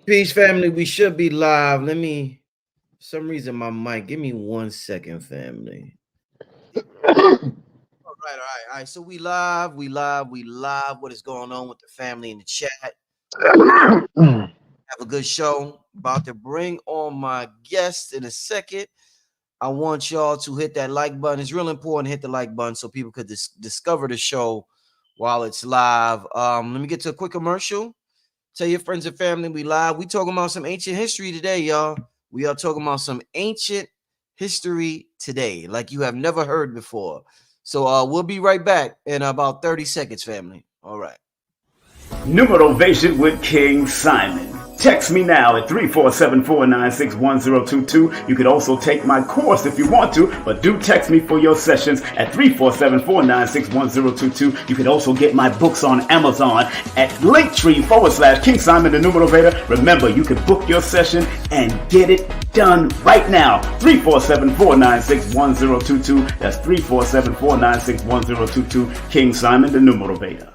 Peace, family. We should be live. For some reason, my mic. Give me 1 second, family. All right. So we live. We live. We live. What is going on with the family in the chat? Have a good show. About to bring on my guest in a second. I want y'all to hit that like button. It's real important to hit the like button so people could discover the show while it's live. Let me get to a quick commercial. Tell your friends and family we live. We talking about some ancient history today, y'all. We are talking about some ancient history today, like you have never heard before. So we'll be right back in about 30 seconds, family. All right. Numerovation with King Simon. Text me now at 347-496-1022. You could also take my course if you want to, but do text me for your sessions at 347-496-1022. You could also get my books on Amazon at linktree/King Simon the Numerovator. Remember, you can book your session and get it done right now. 347-496-1022. That's 347-496-1022. King Simon the Numerovator.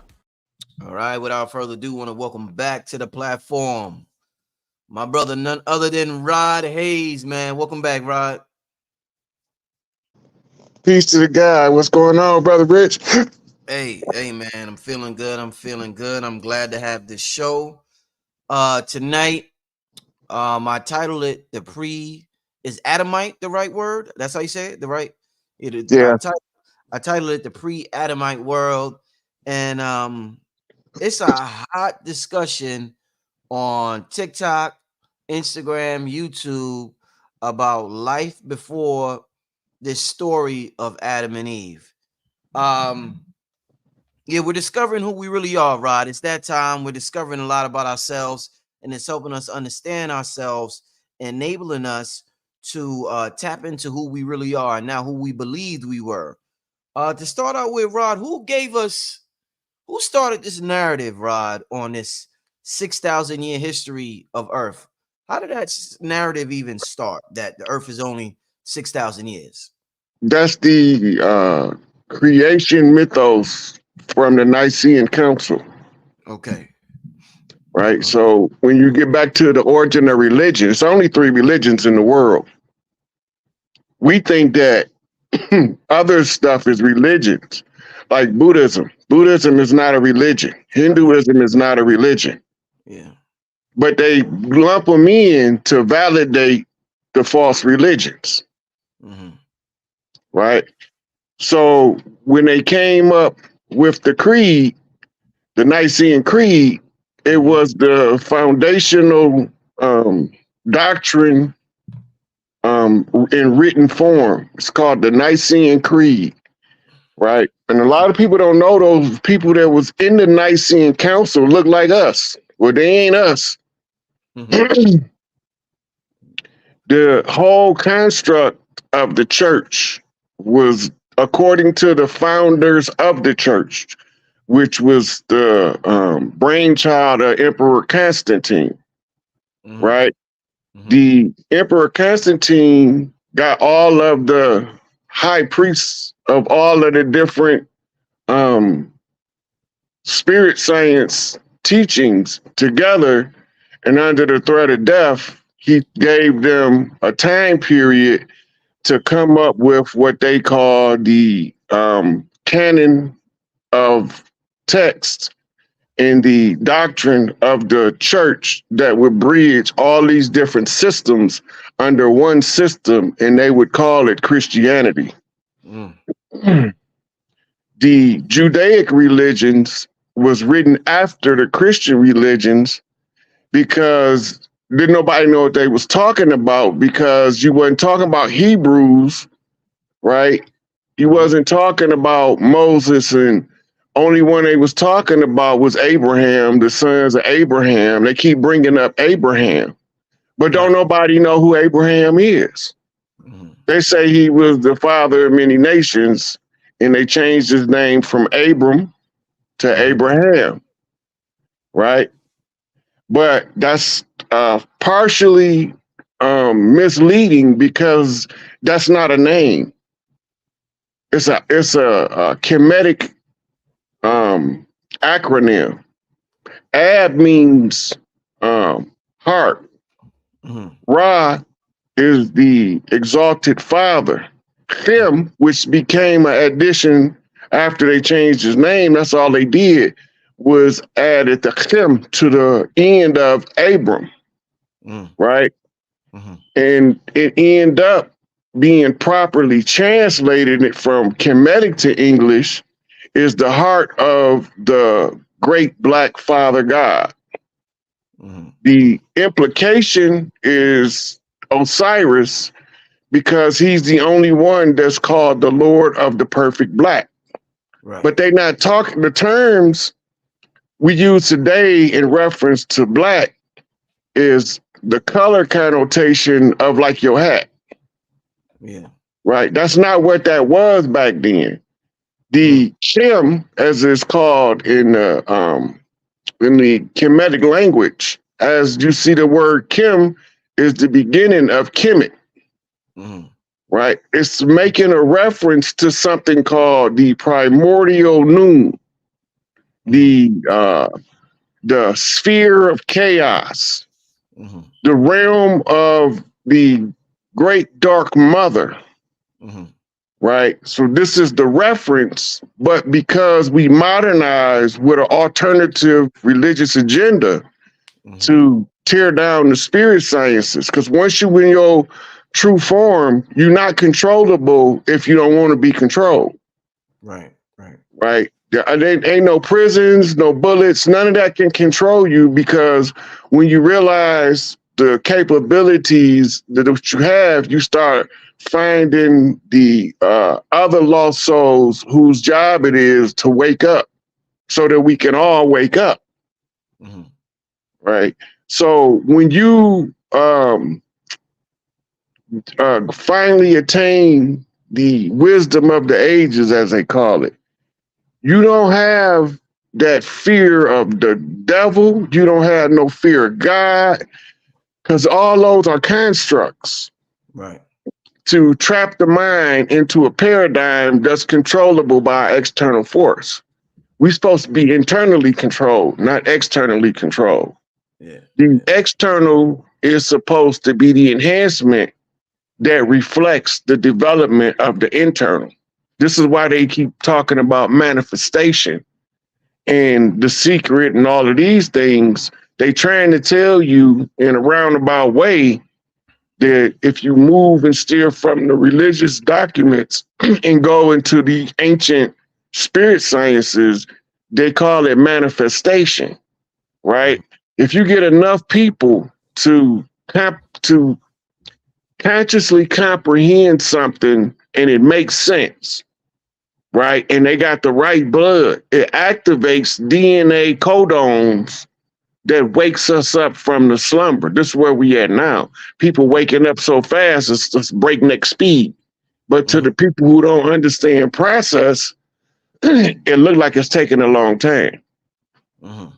All right. Without further ado, I want to welcome back to the platform my brother, none other than Rod Hayes, man. Welcome back, Rod. Peace to the guy. What's going on, brother Rich? Hey, man. I'm feeling good. I'm glad to have this show. Tonight, I titled it is Adamite the right word? That's how you say it? Yeah. I titled it the Pre-Adamite world. And it's a hot discussion on TikTok, Instagram, YouTube about life before this story of Adam and Eve. We're discovering who we really are, Rod. It's that time. We're discovering a lot about ourselves, and it's helping us understand ourselves, enabling us to tap into who we really are and now who we believed we were. To start out with, Rod, who started this narrative, Rod, on this 6,000 year history of Earth? How did that narrative even start, that the Earth is only 6,000 years? That's the creation mythos from the Nicene Council. Okay. Right. So when you get back to the origin of religion, it's only 3 religions in the world. We think that other stuff is religions, like Buddhism. Buddhism is not a religion. Hinduism is not a religion. Yeah. But they lump them in to validate the false religions. Mm-hmm. Right? So when they came up with the creed, the Nicene Creed, it was the foundational doctrine in written form. It's called the Nicene Creed, right? And a lot of people don't know those people that was in the Nicene Council look like us. Well, they ain't us. Mm-hmm. The whole construct of the church was according to the founders of the church, which was the brainchild of Emperor Constantine, right? Mm-hmm. The Emperor Constantine got all of the high priests of all of the different spirit science teachings together, and under the threat of death, he gave them a time period to come up with what they call the canon of texts in the doctrine of the church that would bridge all these different systems under one system, and they would call it Christianity. The Judaic religions was written after the Christian religions because didn't nobody know what they was talking about, because you wasn't talking about Hebrews, right? You wasn't talking about Moses, and only one they was talking about was Abraham, the sons of Abraham. They keep bringing up Abraham, but don't nobody know who Abraham is. They say he was the father of many nations, and they changed his name from Abram to Abraham, right? But that's partially misleading, because that's not a name. It's a Kemetic acronym. Ab means heart. Mhm. Ra is the exalted father. Him, which became an addition after they changed his name, that's all they did was added the him to the end of Abram, right? And it ended up being properly translated from Kemetic to English is the heart of the great black father God. The implication is Osiris because he's the only one that's called the Lord of the perfect black. Right. But they're not talking, the terms we use today in reference to black is the color connotation of like your hat. Yeah. Right. That's not what that was back then. The Kim, as it's called in the Kemetic language, as you see the word Kim, is the beginning of Kemet. Right. It's making a reference to something called the primordial noon, the sphere of chaos, the realm of the great dark mother. Right. So this is the reference, but because we modernize with an alternative religious agenda to tear down the spirit sciences, because once you're in your true form, you're not controllable if you don't want to be controlled. Right. Right. Right. There ain't no prisons, no bullets, none of that can control you, because when you realize the capabilities that you have, you start finding the other lost souls whose job it is to wake up so that we can all wake up. Right. So when you finally attain the wisdom of the ages, as they call it, you don't have that fear of the devil. You don't have no fear of God, because all those are constructs. Right. To trap the mind into a paradigm that's controllable by external force. We're supposed to be internally controlled, not externally controlled. Yeah. The external is supposed to be the enhancement that reflects the development of the internal. This is why they keep talking about manifestation and the secret and all of these things. They trying to tell you in a roundabout way that if you move and steer from the religious documents and go into the ancient spirit sciences, they call it manifestation, right? If you get enough people to consciously comprehend something and it makes sense, right? And they got the right blood, it activates DNA codons that wakes us up from the slumber. This is where we at now. People waking up so fast, it's just breakneck speed. But to the people who don't understand process, it looked like it's taking a long time. No,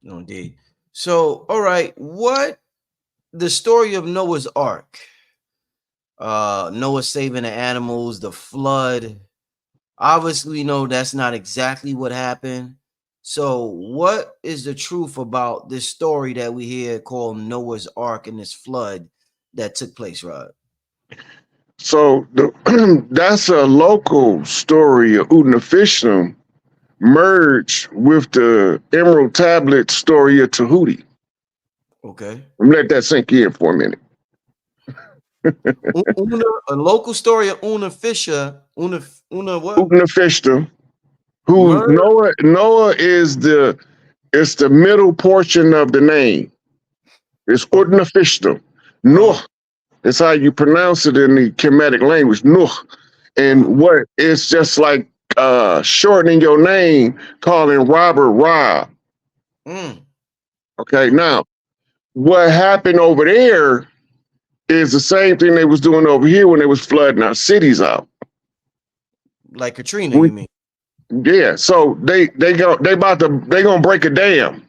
indeed. So, all right, what the story of Noah's Ark? Noah saving the animals, the flood. Obviously, we know that's not exactly what happened. So what is the truth about this story that we hear called Noah's Ark and this flood that took place, Rod? So that's a local story of Utnapishtim merged with the Emerald Tablet story of Tahuti. Okay. Let that sink in for a minute. A local story of Una Fisher. Una what? Utnapishtim, who Noah is it's the middle portion of the name. It's Utnapishtim. Noah. It's how you pronounce it in the Kemetic language, Noah. And what it's just like shortening your name, calling Robert Rob. Okay, now what happened over there is the same thing they was doing over here when they was flooding our cities out. Like Katrina, you mean? Yeah, so they gonna break a dam.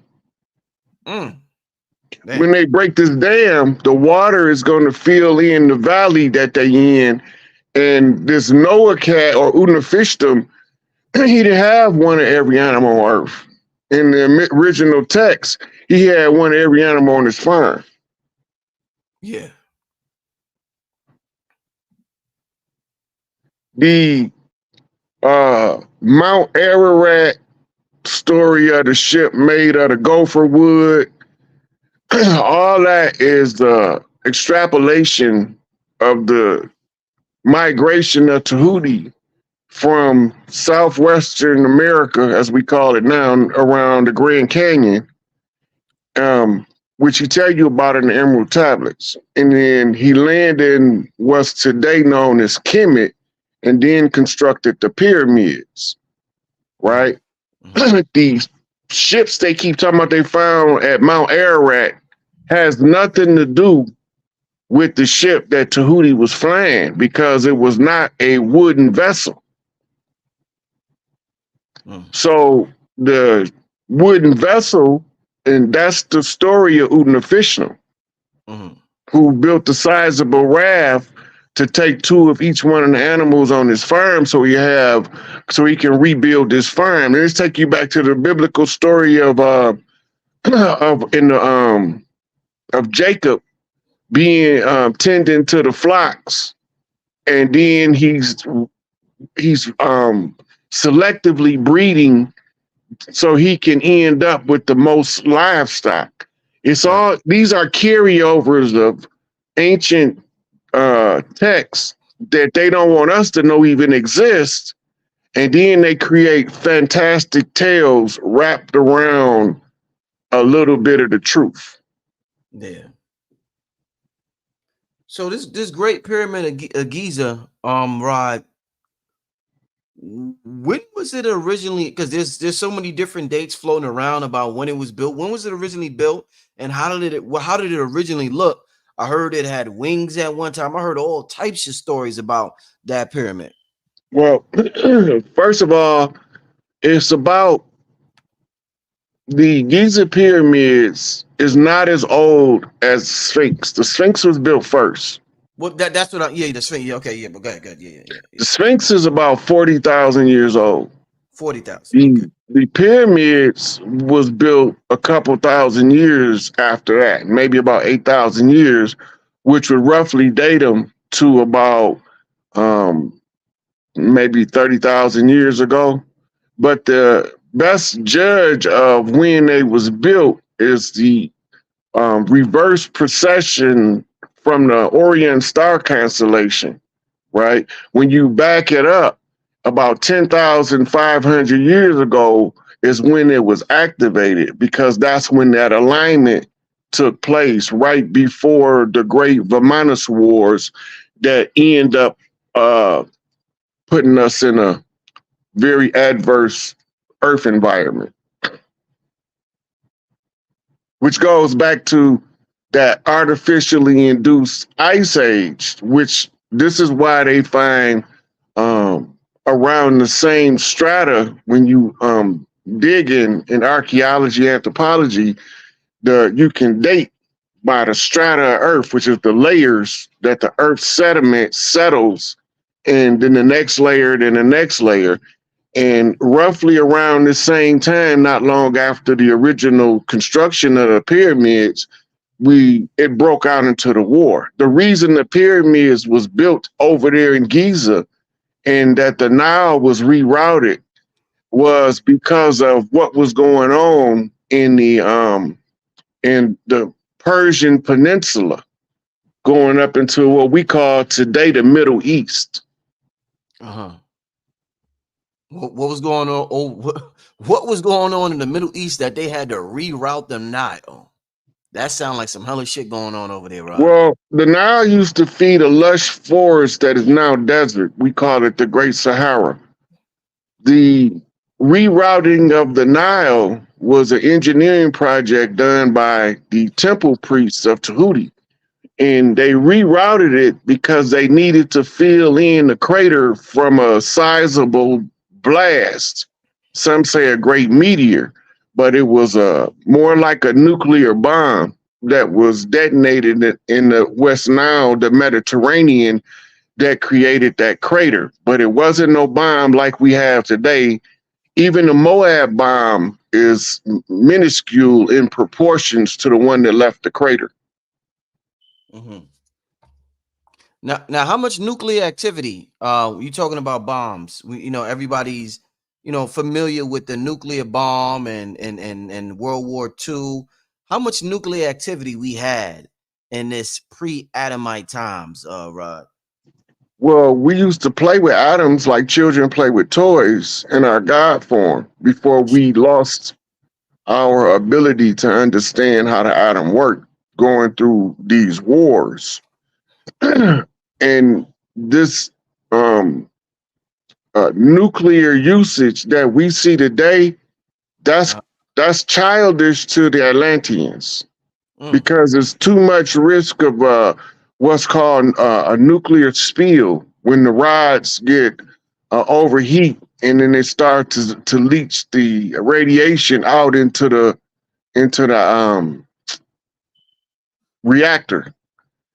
When they break this dam, the water is going to fill in the valley that they in, and this Noah cat or Utnapishtim, he didn't have one of every animal on earth. In the original text, he had one of every animal on his farm. Yeah. The Mount Ararat story of the ship made of the gopher wood, all that is the extrapolation of the migration of Tahuti from southwestern America, as we call it now, around the Grand Canyon, which he tell you about in the Emerald Tablets. And then he landed in what's today known as Kemet, and then constructed the pyramids, right? The ships they keep talking about they found at Mount Ararat has nothing to do with the ship that Tahuti was flying, because it was not a wooden vessel. So the wooden vessel, and that's the story of Utnapishtim, who built a sizable raft to take two of each one of the animals on his farm, so he can rebuild this farm. And let's take you back to the biblical story of Jacob being tending to the flocks, and then he's selectively breeding so he can end up with the most livestock. It's all, these are carryovers of ancient texts that they don't want us to know even exist, and then they create fantastic tales wrapped around a little bit of the truth. Yeah. So this Great Pyramid of Giza, Rod, when was it originally? Because there's so many different dates floating around about when it was built. When was it originally built, and how did it originally look? I heard it had wings at one time. I heard all types of stories about that pyramid. Well, first of all, it's about the Giza pyramids is not as old as Sphinx. The Sphinx was built first. Well, that's what the Sphinx. Yeah, okay, yeah, but go ahead. Yeah. The Sphinx is about 40,000 years old. 40,000. The pyramids was built a couple thousand years after that, maybe about 8,000 years, which would roughly date them to about maybe 30,000 years ago. But the best judge of when they was built is the reverse precession from the Orion star constellation, right? When you back it up, about 10,500 years ago is when it was activated, because that's when that alignment took place, right before the Great Vimanis Wars that end up putting us in a very adverse Earth environment. Which goes back to that artificially induced ice age, which this is why they find around the same strata when you dig in archaeology, anthropology, you can date by the strata of Earth, which is the layers that the Earth sediment settles, and then the next layer, then the next layer. And roughly around the same time, not long after the original construction of the pyramids, it broke out into the war. The reason the pyramids was built over there in Giza and that the Nile was rerouted was because of what was going on in the Persian Peninsula, going up into what we call today the Middle East. What was going on? What was going on in the Middle East that they had to reroute the Nile? That sounds like some hella shit going on over there, right? Well, the Nile used to feed a lush forest that is now desert. We call it the Great Sahara. The rerouting of the Nile was an engineering project done by the temple priests of Tahuti. And they rerouted it because they needed to fill in the crater from a sizable blast. Some say a great meteor, but it was more like a nuclear bomb that was detonated in the West Nile, the Mediterranean, that created that crater. But it wasn't no bomb like we have today. Even the Moab bomb is minuscule in proportions to the one that left the crater. Mm-hmm. Now, how much nuclear activity? You talking about bombs? Everybody's familiar with the nuclear bomb and World War II. How much nuclear activity we had in this pre-Adamite times, Rod? Well, we used to play with atoms like children play with toys in our God form before we lost our ability to understand how the atom worked going through these wars. And this um, nuclear usage that we see today, that's Uh, that's childish to the Atlanteans mm, because there's too much risk of what's called a nuclear spill when the rods get overheat and then they start to leach the radiation out into the reactor,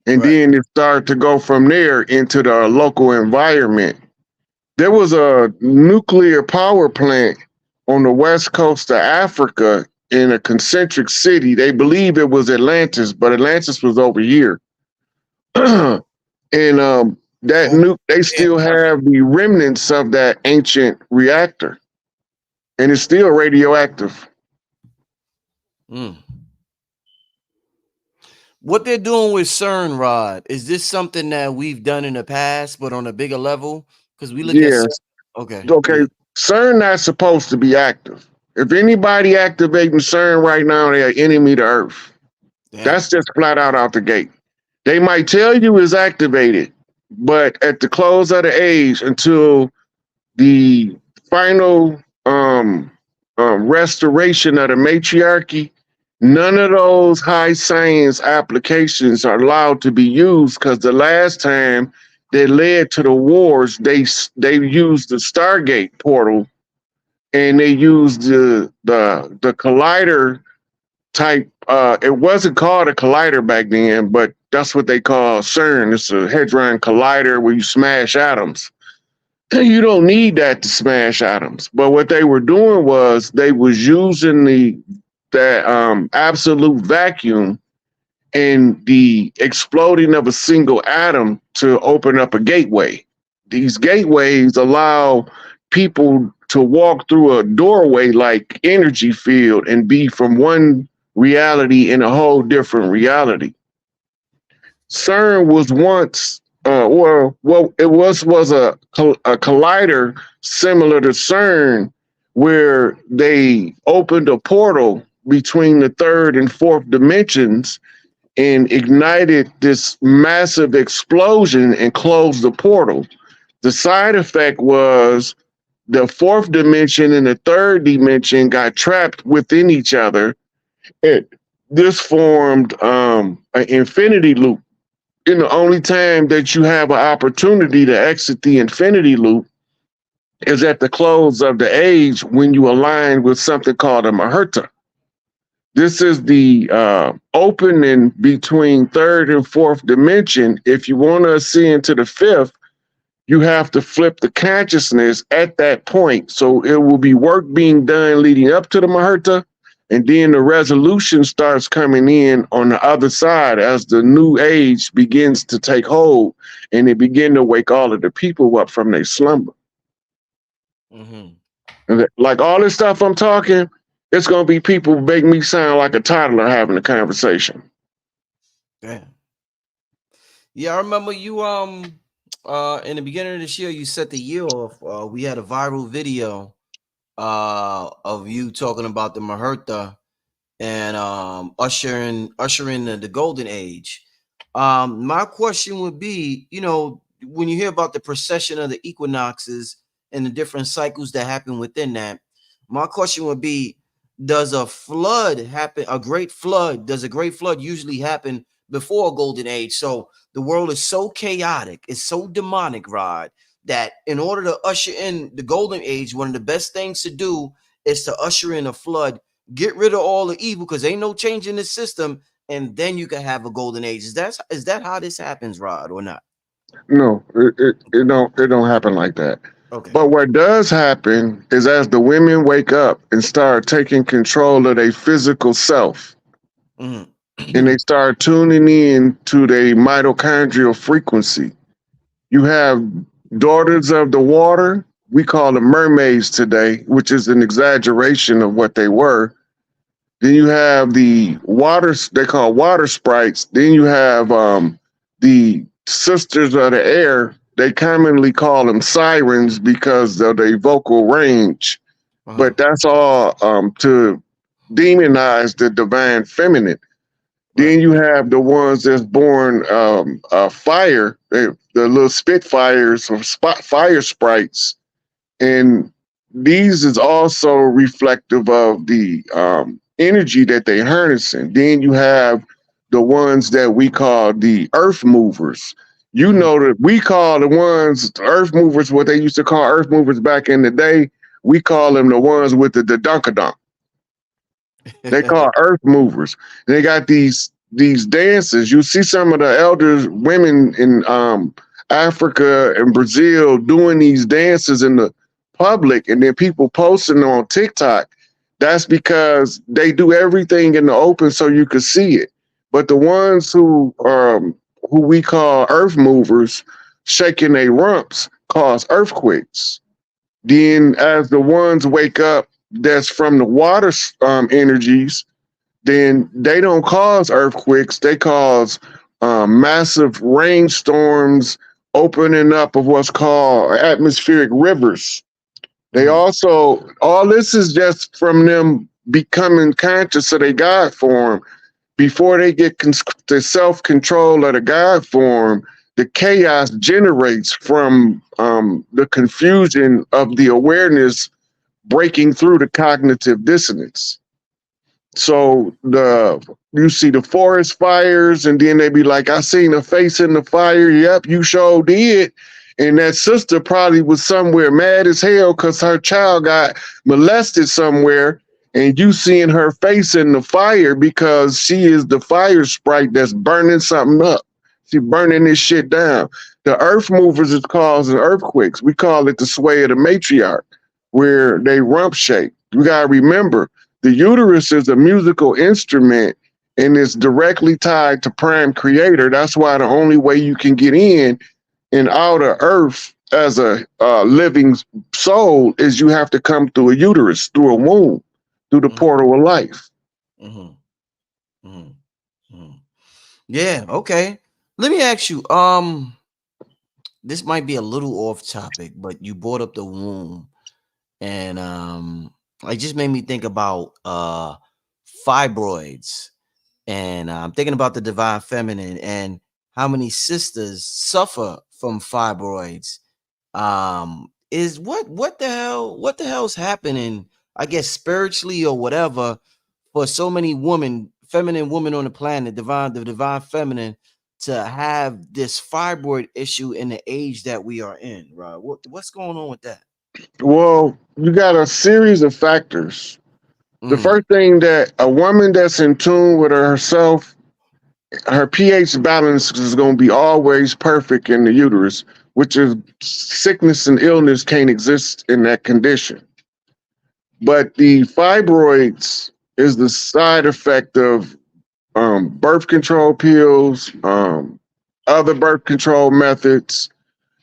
and right. then it started to go from there into the local environment. There was a nuclear power plant on the west coast of Africa in a concentric city. They believe it was Atlantis, but Atlantis was over here. And that Over nuke, they there still in Africa. have the remnants of that ancient reactor, and it's still radioactive. Mm. What they're doing with CERN, Rod, is this something that we've done in the past, but on a bigger level? Because we look at CERN. Yes. Okay, Okay. good. CERN not supposed to be active. If anybody activating CERN right now, they're an enemy to Earth. Damn. That's just flat out the gate. They might tell you it's activated, but at the close of the age, until the final restoration of the matriarchy, none of those high science applications are allowed to be used because the last time they led to the wars, they used the Stargate portal and they used the collider type. It wasn't called a collider back then, but that's what they call CERN. It's a hadron collider where you smash atoms. You don't need that to smash atoms. But what they were doing was they was using that absolute vacuum and the exploding of a single atom to open up a gateway. These gateways allow people to walk through a doorway like energy field and be from one reality in a whole different reality. CERN was once, it was a collider similar to CERN, where they opened a portal between the third and fourth dimensions and ignited this massive explosion and closed the portal. The side effect was the fourth dimension and the third dimension got trapped within each other. This formed an infinity loop. And the only time that you have an opportunity to exit the infinity loop is at the close of the age when you align with something called a Maherta. This is the opening between third and fourth dimension. If you want to ascend to the fifth, you have to flip the consciousness at that point. So it will be work being done leading up to the Maherta, and then the resolution starts coming in on the other side as the new age begins to take hold, and they begin to wake all of the people up from their slumber. Mm-hmm. And like all this stuff I'm talking, it's gonna be people make me sound like a toddler having a conversation. Damn. Yeah, I remember you in the beginning of this year you set the year off. We had a viral video of you talking about the Mahertha and ushering the golden age. My question would be, when you hear about the precession of the equinoxes and the different cycles that happen within that, my question would be, does a flood happen, does a great flood usually happen before a golden age? So the world is so chaotic, it's so demonic, Rod, that in order to usher in the golden age, one of the best things to do is to usher in a flood, get rid of all the evil, because ain't no change in the system, and then you can have a golden age. Is that how this happens, Rod, or not? No, it don't happen like that. Okay. But what does happen is as the women wake up and start taking control of their physical self, Mhm. and they start tuning in to their mitochondrial frequency, you have daughters of the water. We call them mermaids today, which is an exaggeration of what they were. Then you have the water, they call water sprites. Then you have the sisters of the air. They commonly call them sirens because of their vocal range. Uh-huh. But that's all to demonize the divine feminine. Right. Then you have the ones that's born fire, the little spitfires or spot fire sprites, and these is also reflective of the energy that they harnessing. Then you have the ones that we call the earth movers. You Mhm. know that we call the ones earth movers, what they used to call earth movers back in the day. We call them the ones with the dunkadunk. They call earth movers. They got these dances. You see some of the elder women in Africa and Brazil doing these dances in the public, and then people posting on TikTok. That's because they do everything in the open so you could see it. But the ones who we call earth movers shaking their rumps cause earthquakes. Then, as the ones wake up that's from the water energies, then they don't cause earthquakes. They cause massive rainstorms, opening up of what's called atmospheric rivers. They Mhm. also, all this is just from them becoming conscious of their God form. Before they get the self control of the God form, the chaos generates from the confusion of the awareness breaking through the cognitive dissonance. So you see the forest fires, and then they be like, "I seen a face in the fire." Yep, you sure did. And that sister probably was somewhere mad as hell because her child got molested somewhere, and you seeing her face in the fire because she is the fire sprite that's burning something up. She burning this shit down. The earth movers is causing earthquakes. We call it the sway of the matriarch, where they rump shake. You gotta remember the uterus is a musical instrument and it's directly tied to prime creator. That's why the only way you can get in and out of earth as a living soul is you have to come through a uterus, through a womb, through the Mhm. portal of life. Mhm. Mhm. Mhm. Yeah, okay. Let me ask you, this might be a little off topic, but you brought up the womb, and it just made me think about fibroids, and I'm thinking about the divine feminine and how many sisters suffer from fibroids. Is what the hell's happening, I guess spiritually or whatever, for so many women, feminine women on the planet, the divine feminine, to have this fibroid issue in the age that we are in, right? What's going on with that? Well, you got a series of factors. The Mm, first thing, that a woman that's in tune with herself, her pH balance is going to be always perfect in the uterus, which is sickness and illness can't exist in that condition. But the fibroids is the side effect of birth control pills, other birth control methods,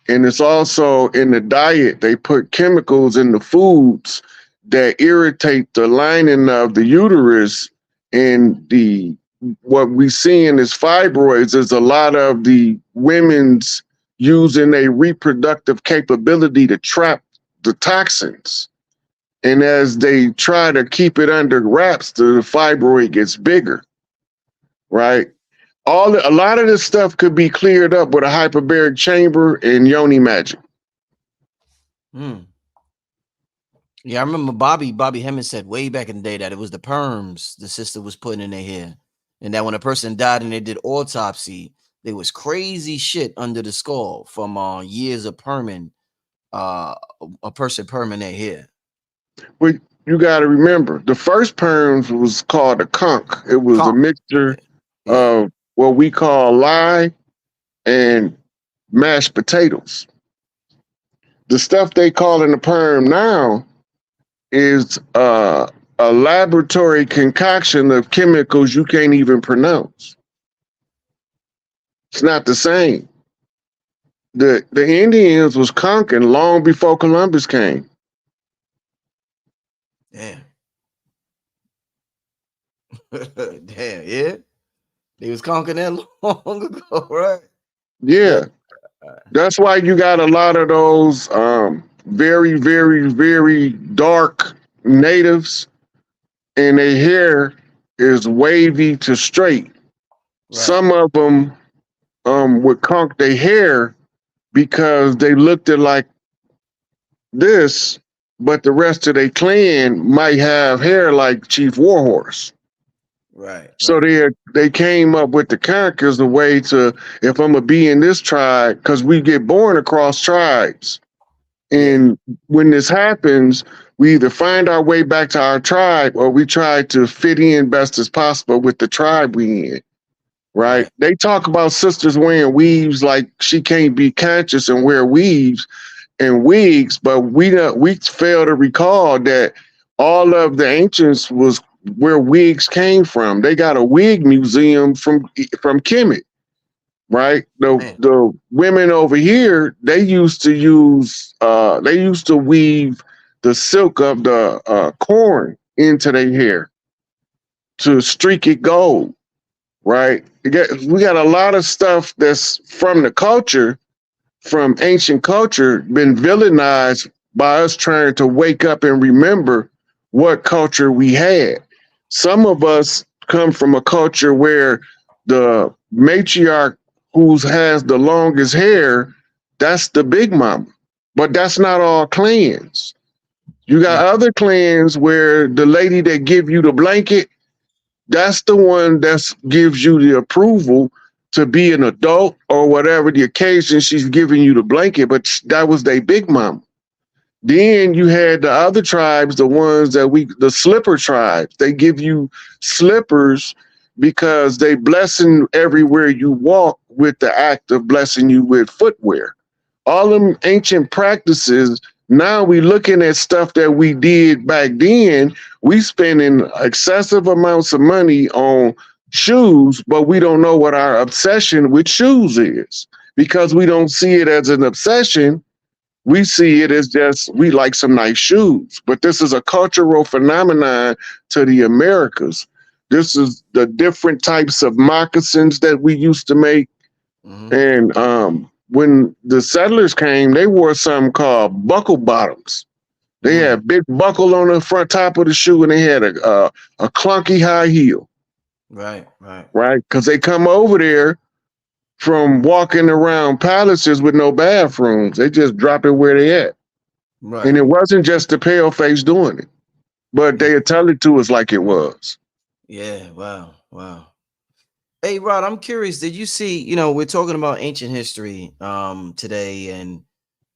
and it's also in the diet. They put chemicals in the foods that irritate the lining of the uterus, and the what we seeing is fibroids is a lot of the women's using a reproductive capability to trap the toxins. And as they try to keep it under wraps, the fibroid gets bigger, right? A lot of this stuff could be cleared up with a hyperbaric chamber and yoni magic. mm. Yeah, I remember Bobby Hemmings said way back in the day that it was the perms the sister was putting in their hair, and that when a person died and they did autopsy, there was crazy shit under the skull from years of perming uh a person perming their hair. But you got to remember, the first perms was called a conch. It was a Conk. mixture Yeah. of what we call lye and mashed potatoes. The stuff they call in the perm now is a laboratory concoction of chemicals you can't even pronounce. It's not the same. The Indians was conquered long before Columbus came. Damn. Damn, yeah. They was conquering that long ago, right? Yeah. That's why you got a lot of those very, very, very dark natives, and their hair is wavy to straight. Right. Some of them would conk their hair because they looked at like this, but the rest of their clan might have hair like Chief Warhorse. Right. So they came up with the character as a way to, if I'm gonna be in this tribe, because we get born across tribes. And when this happens, we either find our way back to our tribe or we try to fit in best as possible with the tribe we in. Right? They talk about sisters wearing weaves like she can't be conscious and wear weaves and wigs, but we fail to recall that all of the ancients was where wigs came from. They got a wig museum from Kemet, right? The women over here, they used to weave the silk of the corn into their hair to streak it gold, right? We got a lot of stuff that's from the culture, from ancient culture, been villainized by us trying to wake up and remember what culture we had. Some of us come from a culture where the matriarch who has the longest hair, that's the big mama. But that's not all clans. You got other clans where the lady that give you the blanket, that's the one that gives you the approval to be an adult or whatever the occasion she's giving you the blanket, but that was their big mama. Then you had the other tribes, the ones the slipper tribes. They give you slippers because they blessing everywhere you walk with the act of blessing you with footwear. All them ancient practices, now we looking at stuff that we did back then. We spending excessive amounts of money on shoes, but we don't know what our obsession with shoes is because we don't see it as an obsession. We see it as just, we like some nice shoes, but this is a cultural phenomenon to the Americas. This is the different types of moccasins that we used to make. Mm-hmm. And when the settlers came, they wore something called buckle bottoms. They had big buckle on the front top of the shoe, and they had a clunky high heel. Right. Because they come over there from walking around palaces with no bathrooms. They just drop it where they at. Right. And it wasn't just the pale face doing it, but they tell it to us like it was. Yeah. Wow. Hey, Rod, I'm curious. Did you see, we're talking about ancient history today and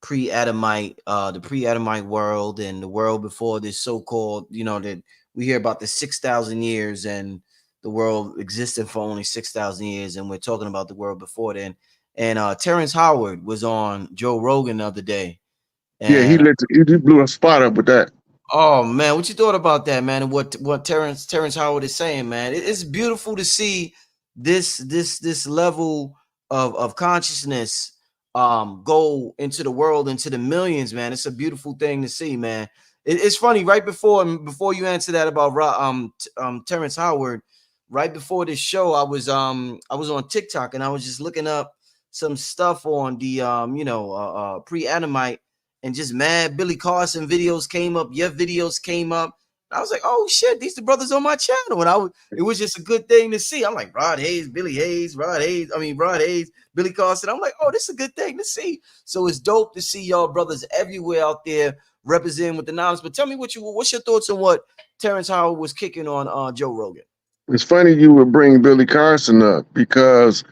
pre-Adamite, the pre-Adamite world and the world before this so-called, that we hear about the 6,000 years and the world existed for only 6,000 years, and we're talking about the world before then. And Terrence Howard was on Joe Rogan the other day. And he blew a spot up with that. Oh man, what you thought about that, man? And what Terrence Howard is saying, man? It's beautiful to see this level of consciousness go into the world, into the millions, man. It's a beautiful thing to see, man. It's funny. Right before you answer that about Terrence Howard. Right before this show, I was on TikTok and I was just looking up some stuff on the Pre-Adamite, and just mad Billy Carson videos came up, your videos came up. I was like, oh shit, these the brothers on my channel, and it was just a good thing to see. I'm like, Rod Hayes, Billy Hayes, Rod Hayes, Billy Carson. I'm like, oh, this is a good thing to see. So it's dope to see y'all brothers everywhere out there representing with the knowledge. But tell me what's your thoughts on what Terrence Howard was kicking on Joe Rogan? It's funny you would bring Billy Carson up because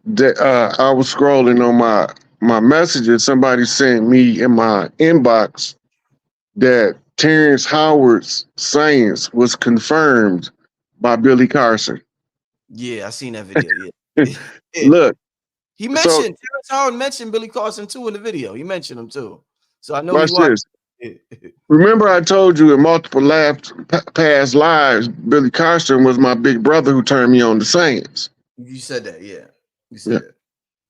I was scrolling on my messages. Somebody sent me in my inbox that Terrence Howard's science was confirmed by Billy Carson. Yeah, I seen that video. Yeah. Look, he mentioned Terrence Howard mentioned Billy Carson too in the video. He mentioned him too. So I know Watch he watched this. it. Remember, I told you in multiple past lives, Billy Carson was my big brother who turned me on to science. You said that, yeah. You Yeah. said that.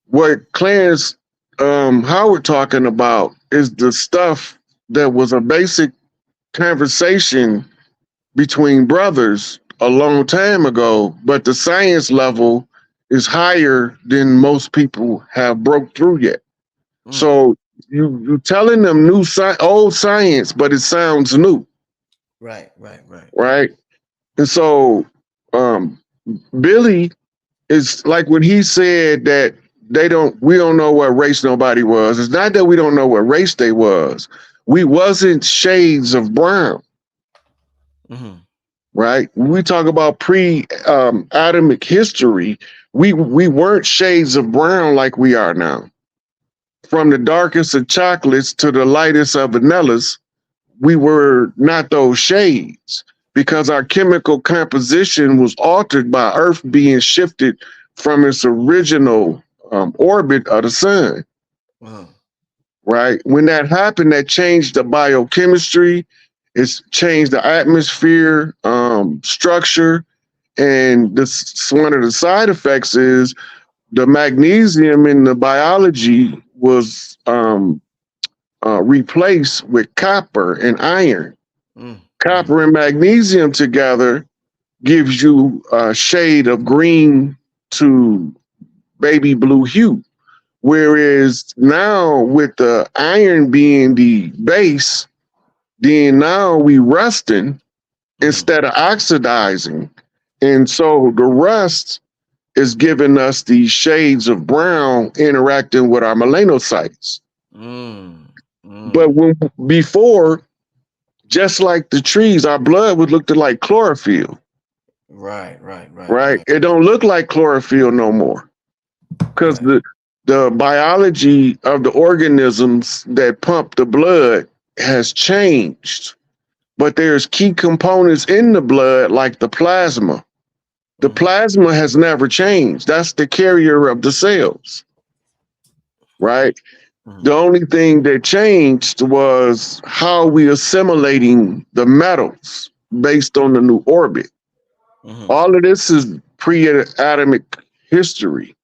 What Clarence Howard talking about is the stuff that was a basic conversation between brothers a long time ago, but the science level is higher than most people have broke through yet. So you telling them old science, but it sounds new. Right. Right? And so Billy is like when he said that we don't know what race nobody was. It's not that we don't know what race they was. We wasn't shades of brown. Right? When we talk about pre-Adamic history, we weren't shades of brown like we are now. From the darkest of chocolates to the lightest of vanillas, we were not those shades because our chemical composition was altered by Earth being shifted from its original orbit of the sun. Right? When that happened, that changed the biochemistry, it's changed the atmosphere structure, and this one of the side effects is the magnesium in the biology was replaced with copper and iron. Copper and magnesium together gives you a shade of green to baby blue hue. Whereas now with the iron being the base, then now we rusting instead of oxidizing. And so the rust is giving us these shades of brown interacting with our melanocytes. But before, just like the trees, our blood would look like chlorophyll. Right. It don't look like chlorophyll no more because the biology of the organisms that pump the blood has changed. But there's key components in the blood like the plasma. The plasma has never changed. That's the carrier of the cells. Right? The only thing that changed was how we assimilating the metals based on the new orbit. All of this is pre-Adamic history,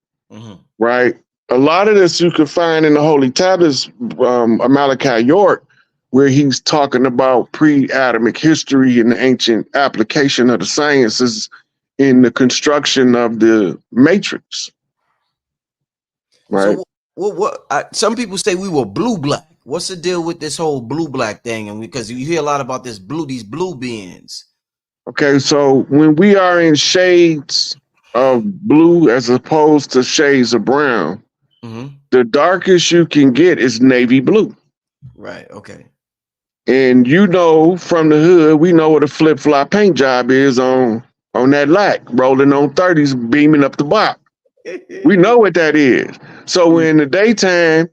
right? A lot of this you can find in the Holy Tablets, Malachi York, where he's talking about pre-Adamic history and the ancient application of the sciences in the construction of the matrix. Right? So some people say we were blue-black. What's the deal with this whole blue-black thing? And because you hear a lot about these blue beings. Okay, so when we are in shades of blue as opposed to shades of brown, the darkest you can get is navy blue. Right, okay. And you know from the hood, we know what a flip-flop paint job is on that lack, rolling on 30s, beaming up the block. We know what that is. So in the daytime,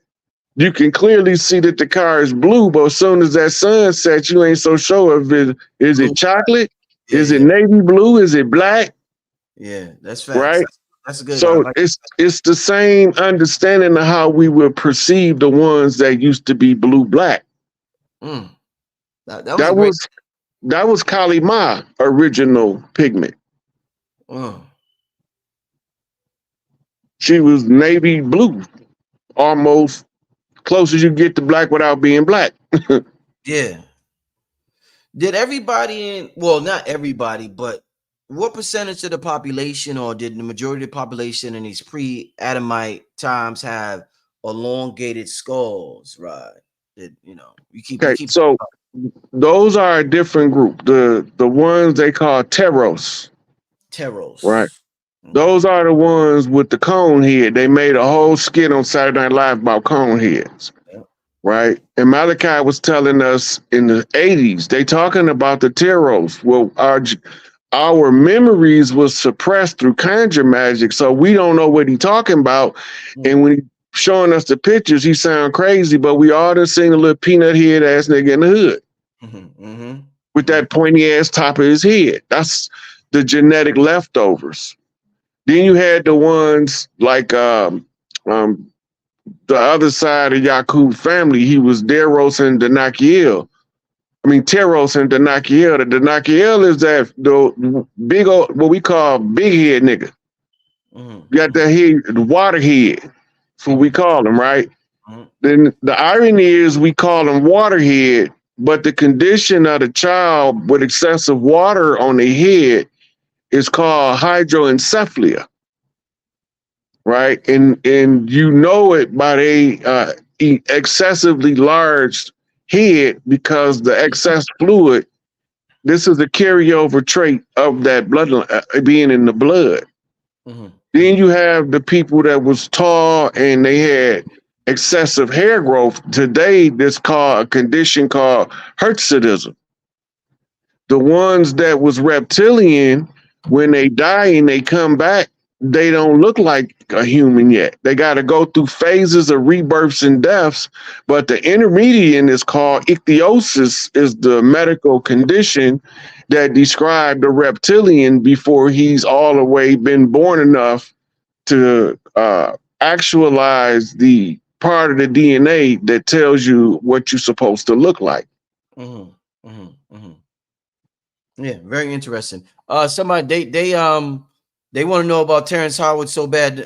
you can clearly see that the car is blue, but as soon as that sun sets, you ain't so sure of it. Is it chocolate? Is it navy blue? Is it black? Yeah, that's facts. Right. That's good. So it's the same understanding of how we would perceive the ones that used to be blue-black. That was Kali Ma original pigment. She was navy blue, almost close as you get to black without being black. Yeah. Did everybody not everybody, but what percentage of the population, or did the majority of the population in these pre-Adamite times have elongated skulls, right? That, you keep so those are a different group. The ones they call Teros. Right. Those are the ones with the cone head. They made a whole skit on Saturday Night Live about cone heads. Right. And Malachi was telling us in the 80s, they talking about the Teros. Well, our memories was suppressed through conjure magic, so we don't know what he talking about. And when he showing us the pictures, he sound crazy, but we all done seen a little peanut head ass nigga in the hood with that pointy ass top of his head. That's the genetic leftovers. Then you had the ones like the other side of Yakub family. He was Deros and Danakiel. I mean, Teros and Danakiel. The Danakiel is that the big old, what we call big head nigga. Got that head, the water head. That's what we call him, right? Then the irony is we call him waterhead, but the condition of the child with excessive water on the head is called hydroencephalia, right? And you know it by the excessively large head because the excess fluid. This is a carryover trait of that blood being in the blood. Then you have the people that was tall and they had excessive hair growth. Today, this called a condition called hirsutism. The ones that was reptilian, when they die and they come back, they don't look like a human yet. They got to go through phases of rebirths and deaths. But the intermediate is called ichthyosis, is the medical condition that described the reptilian before he's all the way been born enough to actualize the part of the DNA that tells you what you're supposed to look like. Yeah, very interesting. Somebody they want to know about Terrence Howard so bad.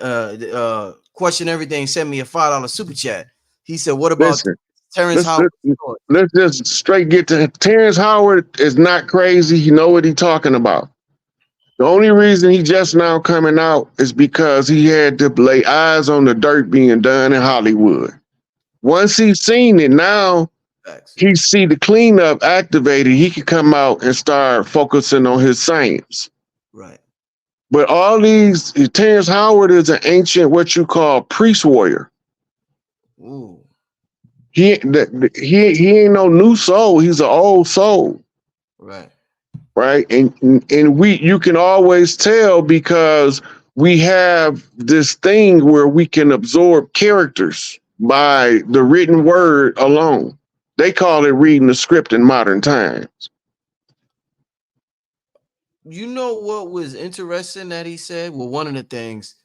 Question everything. Send me a $5 super chat. He said, "What about Terrence Howard?" Let's just straight get to Terrence Howard. Is not crazy. He know what he's talking about. The only reason he just now coming out is because he had to lay eyes on the dirt being done in Hollywood. Once he's seen it, now he see the cleanup activated. He can come out and start focusing on his science. Right. But all these, Terrence Howard is an ancient, what you call priest warrior. Ooh. He ain't no new soul. He's an old soul. Right. Right. And you can always tell because we have this thing where we can absorb characters by the written word alone. They call it reading the script in modern times. You know what was interesting that he said? Well, one of the things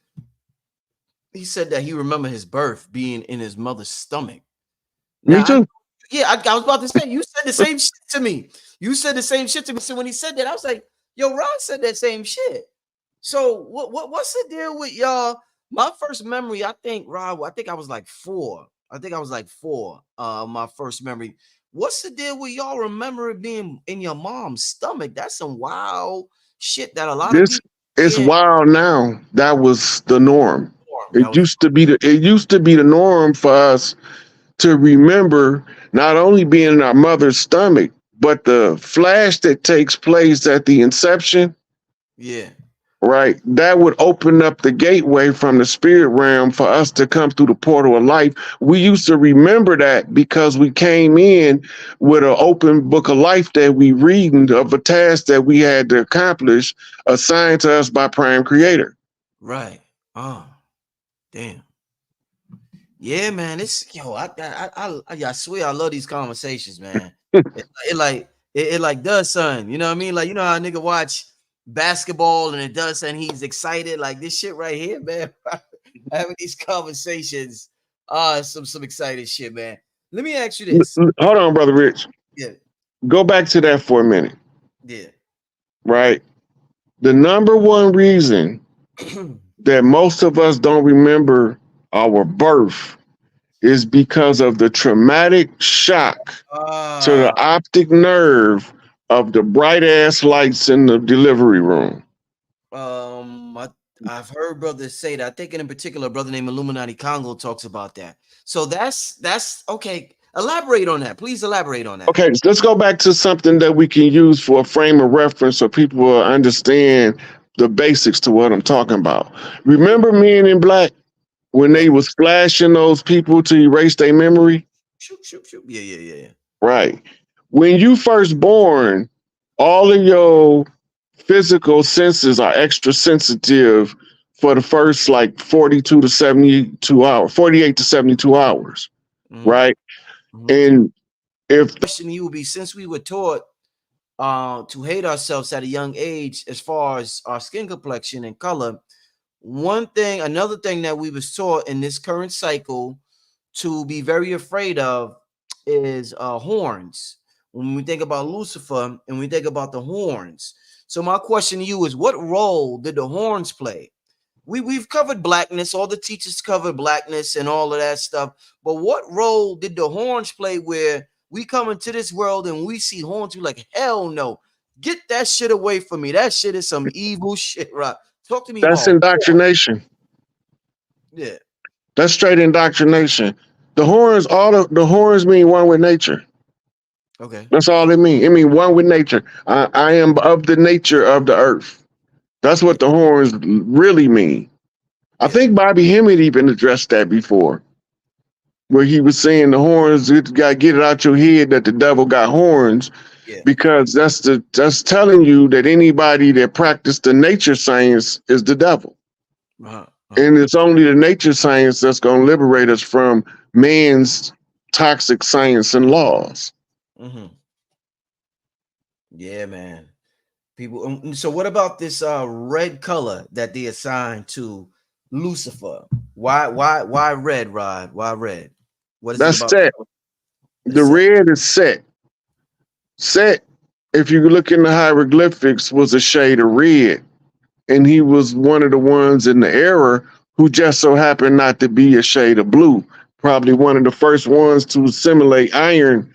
he said that he remembered his birth being in his mother's stomach. Me too. I was about to say, you said the same shit to me. You said the same shit to me. So when he said that, I was like, yo, Ron said that same shit. So what's the deal with y'all? My first memory, I think, Rob, I think I was like 4. My first memory. What's the deal with y'all remember it being in your mom's stomach? That's some wild shit that a lot of people. It's wild now. That was the norm. It used to be the norm for us to remember not only being in our mother's stomach, but the flash that takes place at the inception. Yeah. Right. That would open up the gateway from the spirit realm for us to come through the portal of life. We used to remember that because we came in with an open book of life that we reading of a task that we had to accomplish, assigned to us by Prime Creator. Right. Oh, damn. Yeah, man. It's I swear I love these conversations, man. it like does something. You know what I mean? Like, you know how a nigga watch basketball and it does and he's excited, like this shit right here, man. Having these conversations, some excited shit, man. Let me ask you this. Hold on, brother Rich. Yeah, go back to that for a minute. Yeah, right. The number one reason that most of us don't remember our birth is because of the traumatic shock to the optic nerve of the bright ass lights in the delivery room. I've heard brothers say that. I think in particular, a brother named Illuminati Congo talks about that. So that's okay. Elaborate on that. Please elaborate on that. Okay, so let's go back to something that we can use for a frame of reference so people will understand the basics to what I'm talking about. Remember Men in Black when they was flashing those people to erase their memory? Shoot. Yeah. Right. When you first born, all of your physical senses are extra sensitive for the first like 42 to 72 hours, 48 to 72 hours. Right. And if the question you will be, since we were taught to hate ourselves at a young age as far as our skin complexion and color, Another thing that we was taught in this current cycle to be very afraid of is horns. When we think about Lucifer and we think about the horns. So my question to you is, what role did the horns play? We've covered blackness, all the teachers covered blackness and all of that stuff. But what role did the horns play where we come into this world and we see horns? We're like, hell no, get that shit away from me. That shit is some evil shit, right? Talk to me That's about horns. indoctrination. Yeah. That's straight indoctrination. The horns, the horns mean one with nature. Okay. That's all it means. It means one with nature. I am of the nature of the earth. That's what the horns really mean. I think Bobby Hemmett even addressed that before, where he was saying the horns, you got to get it out your head that the devil got horns, because that's telling you that anybody that practiced the nature science is the devil. And it's only the nature science that's going to liberate us from man's toxic science and laws. Yeah, man. People. So what about this red color that they assigned to Lucifer? Why red, Rod? Why red? What is That's it about? Set. The red is Set. Set, if you look in the hieroglyphics, was a shade of red. And he was one of the ones in the era who just so happened not to be a shade of blue. Probably one of the first ones to assimilate iron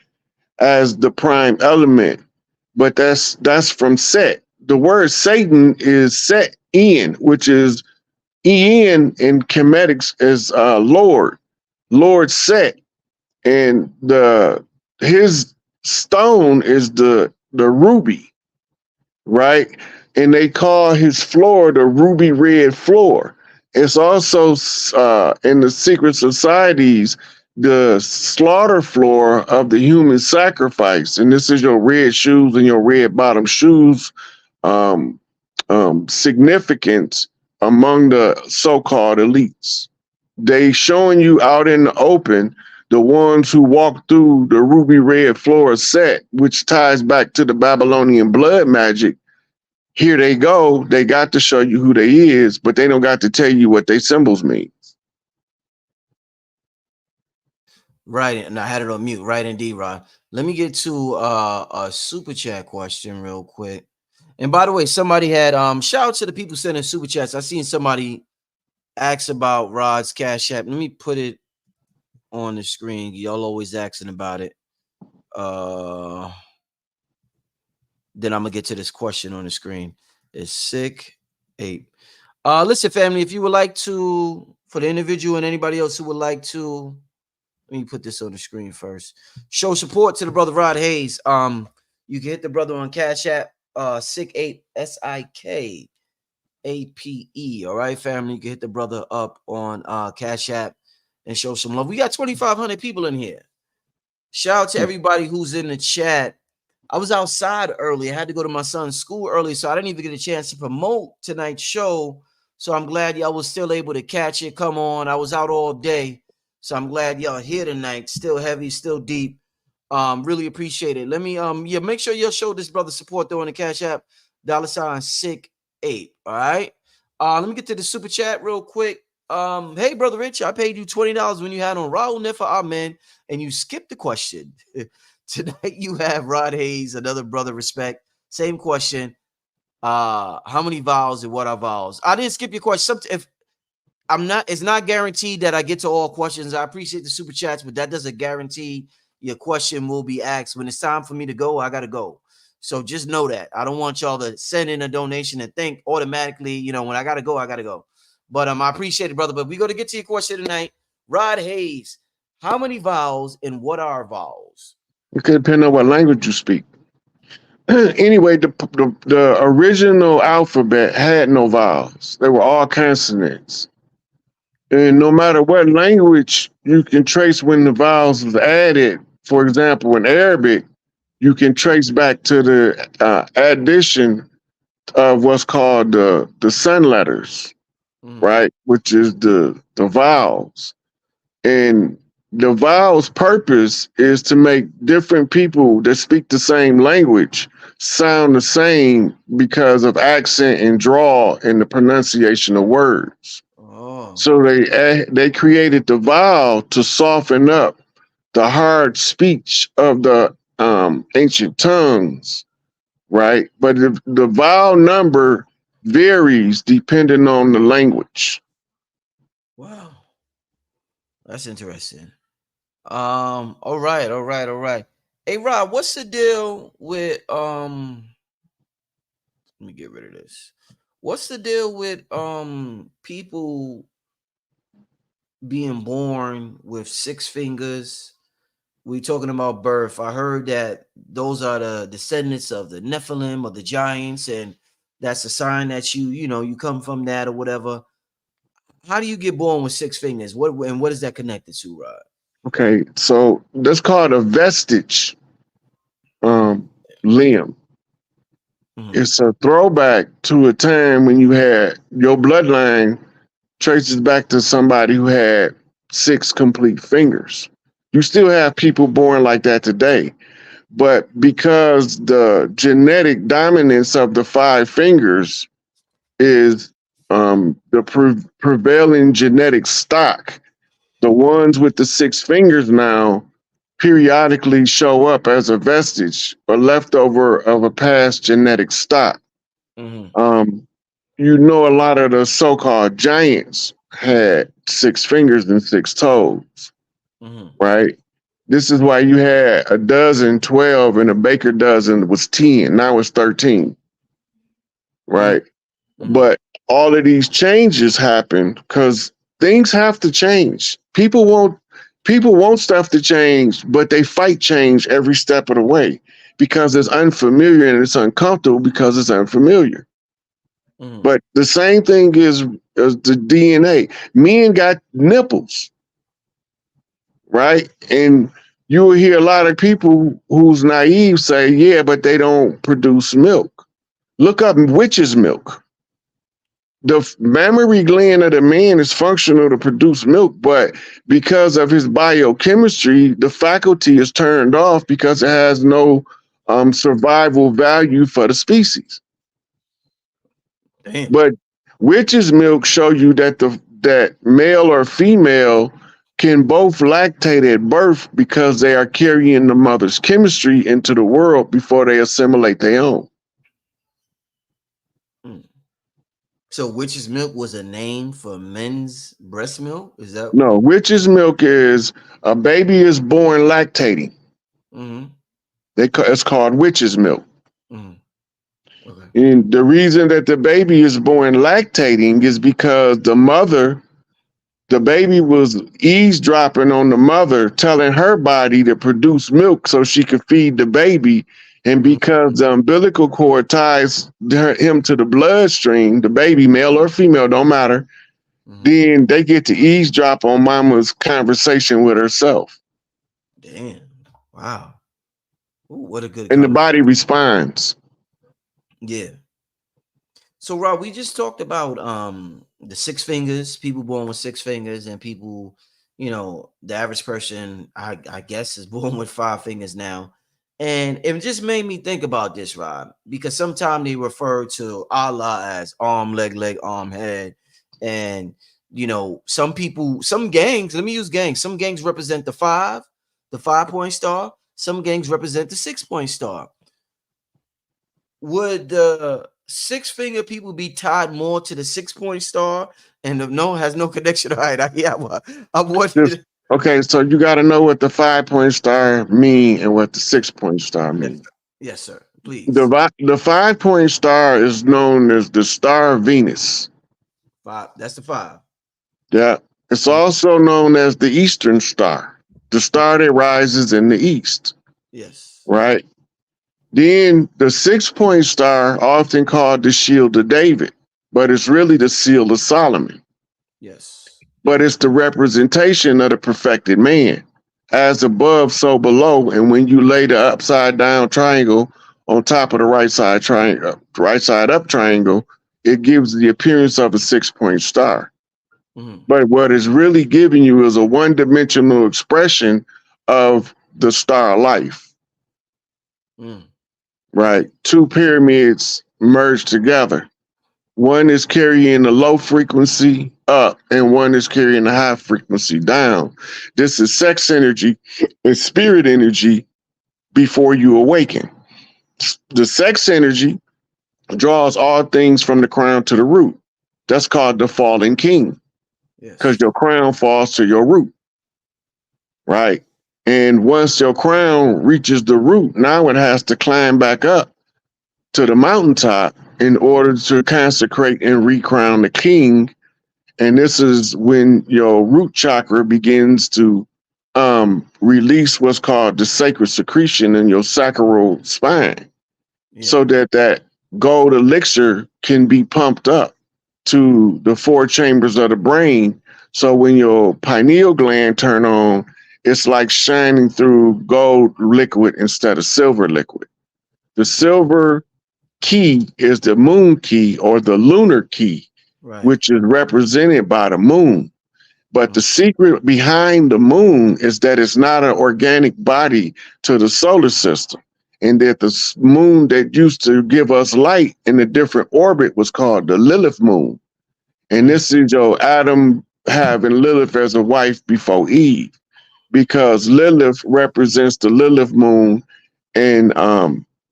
as the prime element. But that's from Set. The word Satan is Set in, which is En in Chemetics is Lord Set. And his stone is the ruby, right? And they call his floor the ruby red floor. It's also in the secret societies, the slaughter floor of the human sacrifice. And this is your red shoes and your red bottom shoes significance among the so-called elites. They showing you out in the open the ones who walk through the ruby red floor of Set, which ties back to the Babylonian blood magic. Here they go. They got to show you who they is, but they don't got to tell you what their symbols mean. Right, and I had it on mute. Right, indeed, Rod. Let me get to a super chat question real quick. And by the way, somebody had shout out to the people sending super chats. I seen somebody ask about Rod's Cash App. Let me put it on the screen. Y'all always asking about it. Then I'm gonna get to this question on the screen. It's sick 8. Listen, family, if you would like to, for the individual and anybody else who would like to, let me put this on the screen first. Show support to the brother Rod Hayes. You can hit the brother on Cash App, Sick8, SIKAPE. All right, family. You can hit the brother up on Cash App and show some love. We got 2,500 people in here. Shout out to everybody who's in the chat. I was outside early. I had to go to my son's school early, so I didn't even get a chance to promote tonight's show. So I'm glad y'all was still able to catch it. Come on. I was out all day. So I'm glad y'all here tonight. Still heavy, still deep. Really appreciate it. Let me make sure y'all show this brother support though on the Cash App. $Sick8. All right. Let me get to the super chat real quick. Hey, brother Rich, I paid you $20 when you had on Raul Nefa Amen, and you skipped the question. Tonight you have Rod Hayes, another brother, respect. Same question. How many vowels and what are vowels? I didn't skip your question. It's not guaranteed that I get to all questions. I appreciate the super chats, but that doesn't guarantee your question will be asked. When it's time for me to go, I gotta go. So just know that. I don't want y'all to send in a donation and think automatically, when I gotta go, I gotta go. But I appreciate it, brother. But we're gonna get to your question tonight. Rod Hayes, how many vowels and what are vowels? It could depend on what language you speak. Anyway, the original alphabet had no vowels. They were all consonants. And no matter what language, you can trace when the vowels was added. For example, in Arabic, you can trace back to the addition of what's called the sun letters, right? Which is the vowels. And the vowels' purpose is to make different people that speak the same language sound the same because of accent and drawl in the pronunciation of words. Oh. So they created the vowel to soften up the hard speech of the ancient tongues, right? But the vowel number varies depending on the language. Wow. That's interesting. All right. Hey Rob, what's the deal with let me get rid of this. What's the deal with people being born with 6 fingers? We talking about birth. I heard that those are the descendants of the Nephilim or the giants, and that's a sign that you come from that or whatever. How do you get born with 6 fingers? What is that connected to, Rod? Okay, so that's called a vestige limb. Mhm. It's a throwback to a time when you had your bloodline traces back to somebody who had 6 complete fingers. You still have people born like that today, but because the genetic dominance of the 5 fingers is the prevailing genetic stock, the ones with the 6 fingers now periodically show up as a vestige or leftover of a past genetic stock. Mhm. A lot of the so-called giants had 6 fingers and 6 toes, Mhm. right? This is why you had a dozen, 12, and a baker dozen was 10. Now it's 13, right? Mhm. But all of these changes happen because things have to change. People want stuff to change, but they fight change every step of the way because it's unfamiliar and it's uncomfortable because it's unfamiliar. Mhm. But the same thing is the DNA. Men got nipples, right? And you will hear a lot of people who's naive say, yeah, but they don't produce milk. Look up witch's milk. The mammary gland of the man is functional to produce milk, but because of his biochemistry, the faculty is turned off because it has no survival value for the species. Damn. But witch's milk show you that male or female can both lactate at birth because they are carrying the mother's chemistry into the world before they assimilate their own. Mm. So witch's milk was a name for men's breast milk? Is that? No, witch's milk is a baby is born lactating. Mm-hmm. It's called witch's milk. Mm-hmm. Okay. And the reason that the baby is born lactating is because the baby was eavesdropping on the mother, telling her body to produce milk so she could feed the baby. And because the umbilical cord ties him to the bloodstream, the baby, male or female, don't matter, then they get to eavesdrop on mama's conversation with herself. Damn. Wow. Ooh, what a good And the conversation. body responds. Yeah. So Rob, we just talked about the 6 fingers, people born with 6 fingers, and people, the average person, I guess, is born with 5 fingers now. And it just made me think about this, Rob, because sometimes they refer to Allah as arm, leg, arm, head. And some people, some gangs, let me use gangs. Some gangs represent the 5-point star, some gangs represent the 6-point star. Would the 6-finger people be tied more to the 6-point star and has no connection? All right, I wanted. Okay, so you got to know what the 5-point star mean and what the 6-point star mean. Yes, sir. Please. The 5-point star is known as the star of Venus. 5. That's the 5. Yeah. It's also known as the Eastern Star, the star that rises in the east. Yes. Right. Then the 6-point star, often called the Shield of David, but it's really the Seal of Solomon. Yes. But it's the representation of the perfected man. As above, so below. And when you lay the upside down triangle on top of the right side up triangle, it gives the appearance of a 6-point star. But what it's really giving you is a one-dimensional expression of the star life. right? Two pyramids merged together. One is carrying the low frequency up, and one is carrying the high frequency down. This is sex energy and spirit energy before you awaken. The sex energy draws all things from the crown to the root. That's called the fallen king, because Yes. your crown falls to your root, right? And once your crown reaches the root, now it has to climb back up to the mountaintop in order to consecrate and recrown the king. And this is when your root chakra begins to release what's called the sacred secretion in your sacral spine, Yeah. so that that gold elixir can be pumped up to the four chambers of the brain. So when your pineal gland turn on, it's like shining through gold liquid instead of silver liquid. The silver key is the moon key, or the lunar key, Right. which is represented by the moon. But the secret behind the moon is that it's not an organic body to the solar system, and that the moon that used to give us light in a different orbit was called the Lilith moon. And this is your Adam having Lilith as a wife before Eve, because Lilith represents the Lilith moon, and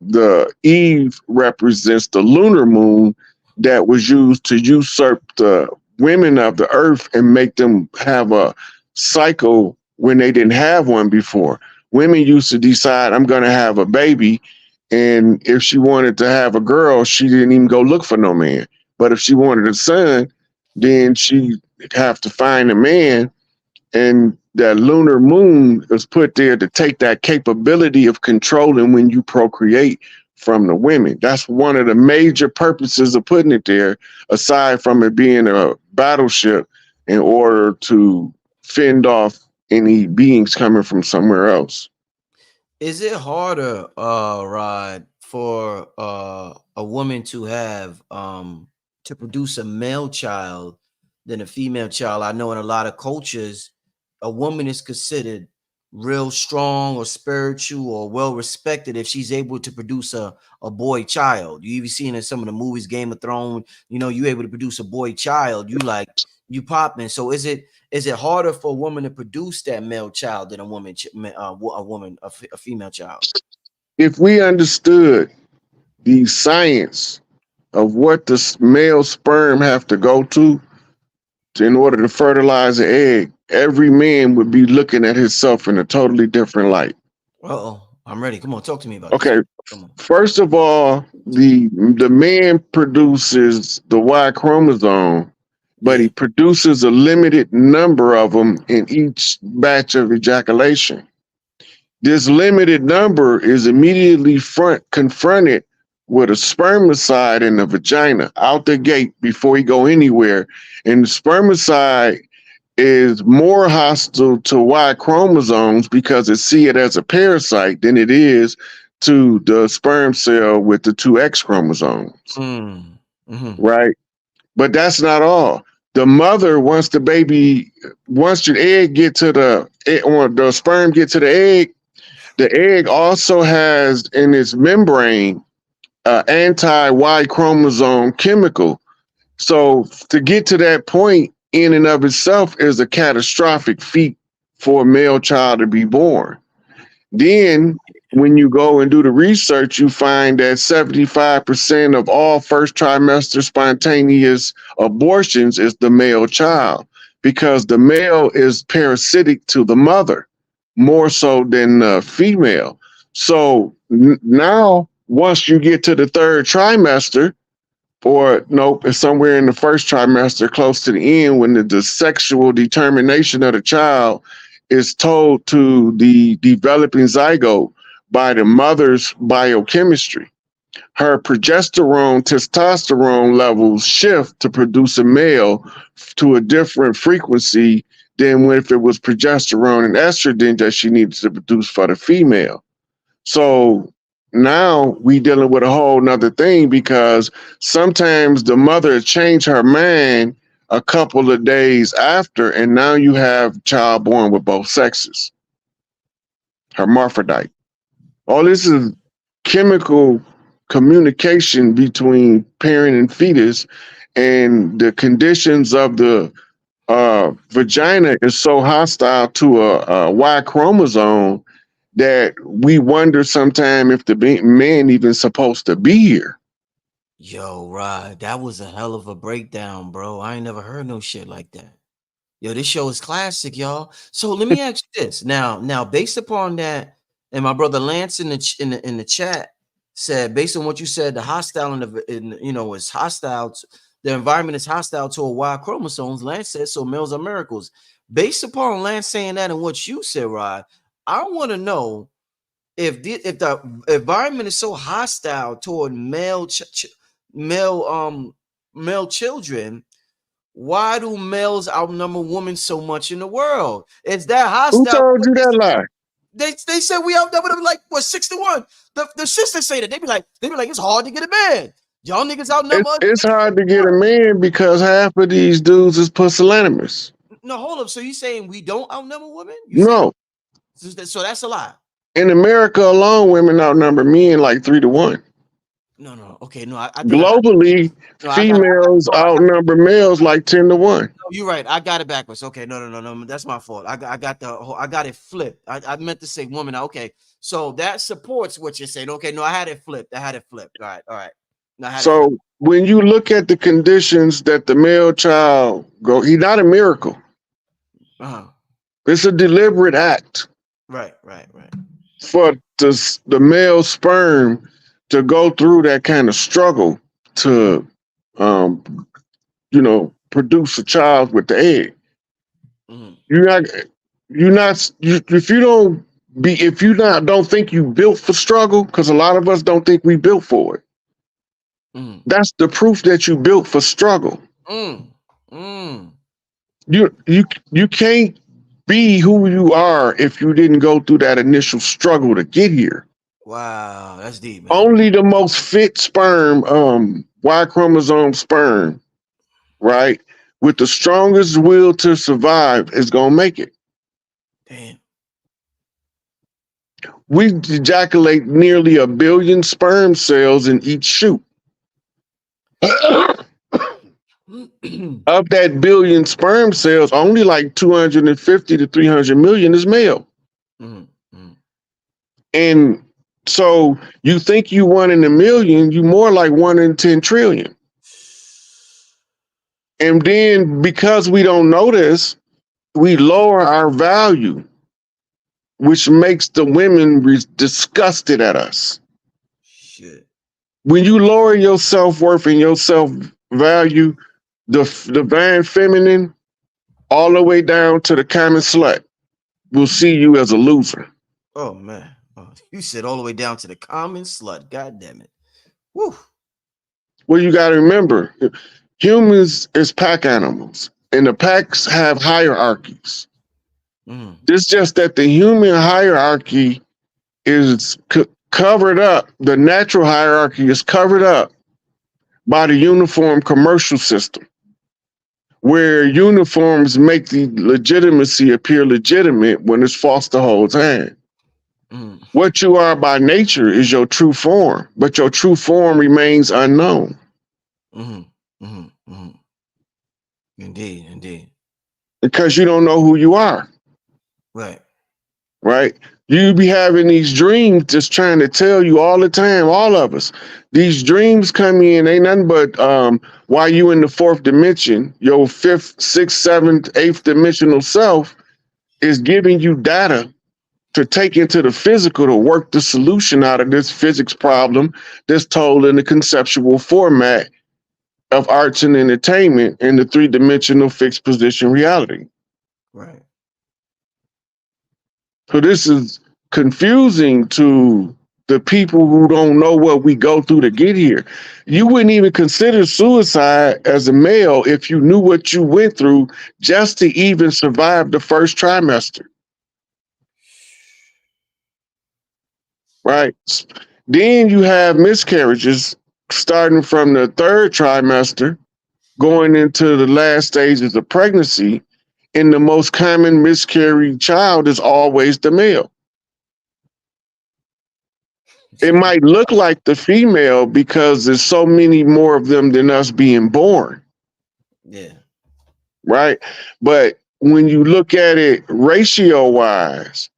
the Eve represents the lunar moon that was used to usurp the women of the earth and make them have a cycle when they didn't have one before. Women used to decide, I'm going to have a baby, and if she wanted to have a girl, she didn't even go look for no man. But if she wanted a son, then she have to find a man, and that lunar moon is put there to take that capability of controlling when you procreate from the women. That's one of the major purposes of putting it there, aside from it being a battleship in order to fend off any beings coming from somewhere else. Is it harder, Rod, for a woman to have to produce a male child than a female child? I know in a lot of cultures, a woman is considered real strong or spiritual or well respected if she's able to produce a boy child. You even seen in some of the movies, Game of Thrones, you know, you able to produce a boy child, you like, you popping. So is it harder for a woman to produce that male child than a woman, a female child? If we understood the science of what the male sperm have to go to in order to fertilize an egg, every man would be looking at himself in a totally different light. Uh-oh, I'm ready. Come on, talk to me about Okay, this. Come on. first of all, the man produces the Y chromosome, but he produces a limited number of them in each batch of ejaculation. This limited number is immediately confronted with a spermicide in the vagina out the gate before he go anywhere. And the spermicide is more hostile to Y chromosomes because it see it as a parasite than it is to the sperm cell with the two X chromosomes, right? But that's not all. The mother, once the egg get to or the sperm get to the egg also has in its membrane anti-Y chromosome chemical. So to get to that point in and of itself is a catastrophic feat for a male child to be born. Then when you go and do the research, you find that 75% of all first trimester spontaneous abortions is the male child, because the male is parasitic to the mother more so than the female. So now, once you get to the third trimester, or nope, it's somewhere in the first trimester, close to the end, when the sexual determination of the child is told to the developing zygote by the mother's biochemistry. Her progesterone, testosterone levels shift to produce a male to a different frequency than if it was progesterone and estrogen that she needs to produce for the female. So now we dealing with a whole nother thing, because sometimes the mother change her mind a couple of days after, and now you have child born with both sexes, hermaphrodite. All this is chemical communication between parent and fetus, and the conditions of the vagina is so hostile to a Y chromosome that we wonder sometime if the man even supposed to be here. Yo, Rod, that was a hell of a breakdown, bro. I ain't never heard no shit like that. Yo, this show is classic, y'all. So let me ask you this. Now, based upon that, and my brother Lance in the chat said, based on what you said, the hostile is hostile. The environment is hostile to a Y chromosomes. Lance said, so males are miracles. Based upon Lance saying that and what you said, Rod, I want to know if the environment is so hostile toward male children, why do males outnumber women so much in the world? It's that hostile. Who told you that lie? They said we outnumber them like what 6-1. The sisters say that they be like it's hard to get a man. Y'all niggas outnumber. It's hard to get a man because half of these dudes is pusillanimous. No, hold up. So you saying we don't outnumber women? No. So that's a lie. In America alone, women outnumber men like 3-1. No. Okay, no. Globally, females outnumber males like 10-1. No, you're right. I got it backwards. Okay, no. That's my fault. I got it flipped. I meant to say woman. Okay, so that supports what you're saying. Okay, no, I had it flipped. All right. So when you look at the conditions that the male child he's not a miracle. It's a deliberate act. Right. For the male sperm to go through that kind of struggle to, produce a child with the egg. If you don't think you built for struggle, because a lot of us don't think we built for it. That's the proof that you built for struggle. You can't be who you are if you didn't go through that initial struggle to get here. Wow, that's deep, man. Only the most fit sperm, Y chromosome sperm, right, with the strongest will to survive is gonna make it. Damn. We ejaculate nearly 1 billion sperm cells in each shoot. Of that billion sperm cells, only like 250 to 300 million is male. And so you think you 1 in a million, you more like 1 in 10 trillion. And then because we don't know this, we lower our value, which makes the women disgusted at us. Shit. When you lower your self-worth and your self-value, the divine feminine, all the way down to the common slut, will see you as a loser. Oh, man. Oh, you said all the way down to the common slut. God damn it. Woo. Well, you got to remember, humans is pack animals, and the packs have hierarchies. It's just that the human hierarchy is covered up. The natural hierarchy is covered up by the uniform commercial system, where uniforms make the legitimacy appear legitimate when it's false the whole time. What you are by nature is your true form, but your true form remains unknown. Indeed. Because you don't know who you are. Right? You be having these dreams just trying to tell you all the time, all of us. These dreams come in, ain't nothing but while you in the 4th dimension, your 5th, 6th, 7th, 8th dimensional self is giving you data to take into the physical to work the solution out of this physics problem that's told in the conceptual format of arts and entertainment in the 3-dimensional fixed position reality. Right. So this is confusing to the people who don't know what we go through to get here. You wouldn't even consider suicide as a male if you knew what you went through just to even survive the first trimester. Right? Then you have miscarriages starting from the 3rd trimester, going into the last stages of pregnancy, and the most common miscarried child is always the male. It might look like the female because there's so many more of them than us being born. Yeah. Right. But when you look at it ratio wise,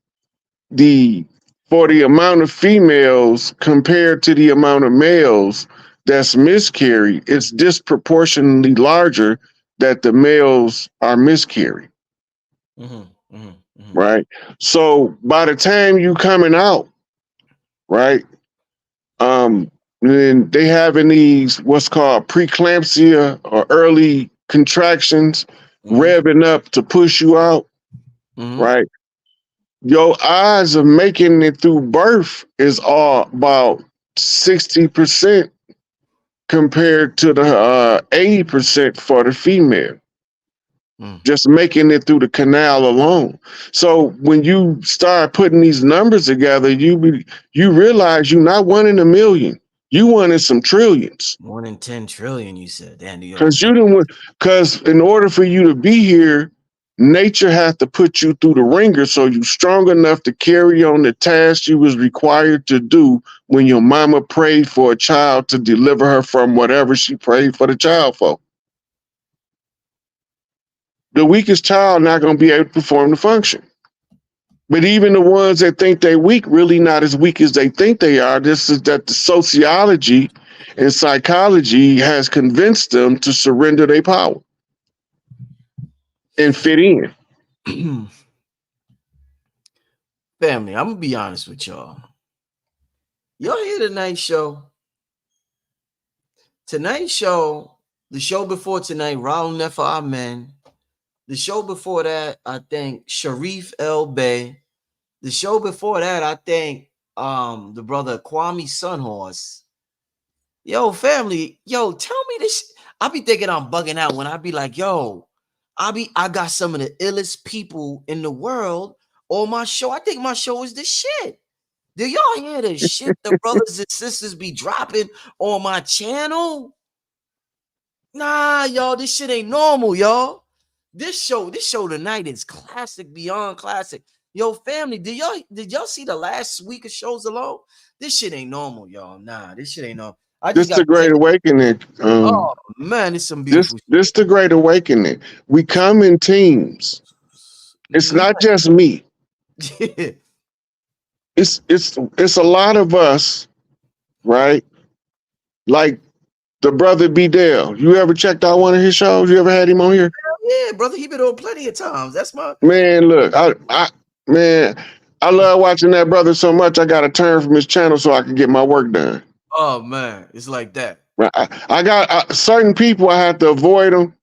for the amount of females compared to the amount of males that's miscarried, it's disproportionately larger that the males are miscarried. Right. So by the time you coming out, right, then they having these what's called preeclampsia or early contractions, revving up to push you out, right? Your odds of making it through birth is all about 60% compared to the 80% for the female. Just making it through the canal alone. So when you start putting these numbers together, you realize you're not one in a million. You one in some trillions. 1 in 10 trillion, you said. Because in order for you to be here, nature has to put you through the ringer so you're strong enough to carry on the task you was required to do when your mama prayed for a child to deliver her from whatever she prayed for the child for. The weakest child not going to be able to perform the function. But even the ones that think they're weak, really not as weak as they think they are. This is that the sociology and psychology has convinced them to surrender their power and fit in. Family, I'm going to be honest with y'all. Y'all hear tonight's show? Tonight's show, the show before tonight, Raul Nefer Amen. The show before that, I think Sharif El Bey. The show before that, I think the brother Kwame Sunhorse. Yo, family, yo, tell me this. I be thinking I'm bugging out when I be like, yo, I got some of the illest people in the world on my show. I think my show is the shit. Do y'all hear the shit the brothers and sisters be dropping on my channel? Nah, y'all, this shit ain't normal, y'all. This show tonight is classic beyond classic. Yo, family, did y'all see the last week of shows alone? This shit ain't normal, y'all. Nah, this shit ain't normal. This the Great Awakening. Oh man, it's some beautiful. This the Great Awakening. We come in teams. It's not just me. It's a lot of us, right? Like the brother B-Dale. You ever checked out one of his shows? You ever had him on here? Yeah, brother, he been on plenty of times. That's my man. Look, I love watching that brother so much. I got to turn from his channel so I can get my work done. Oh man, it's like that. I got certain people I have to avoid them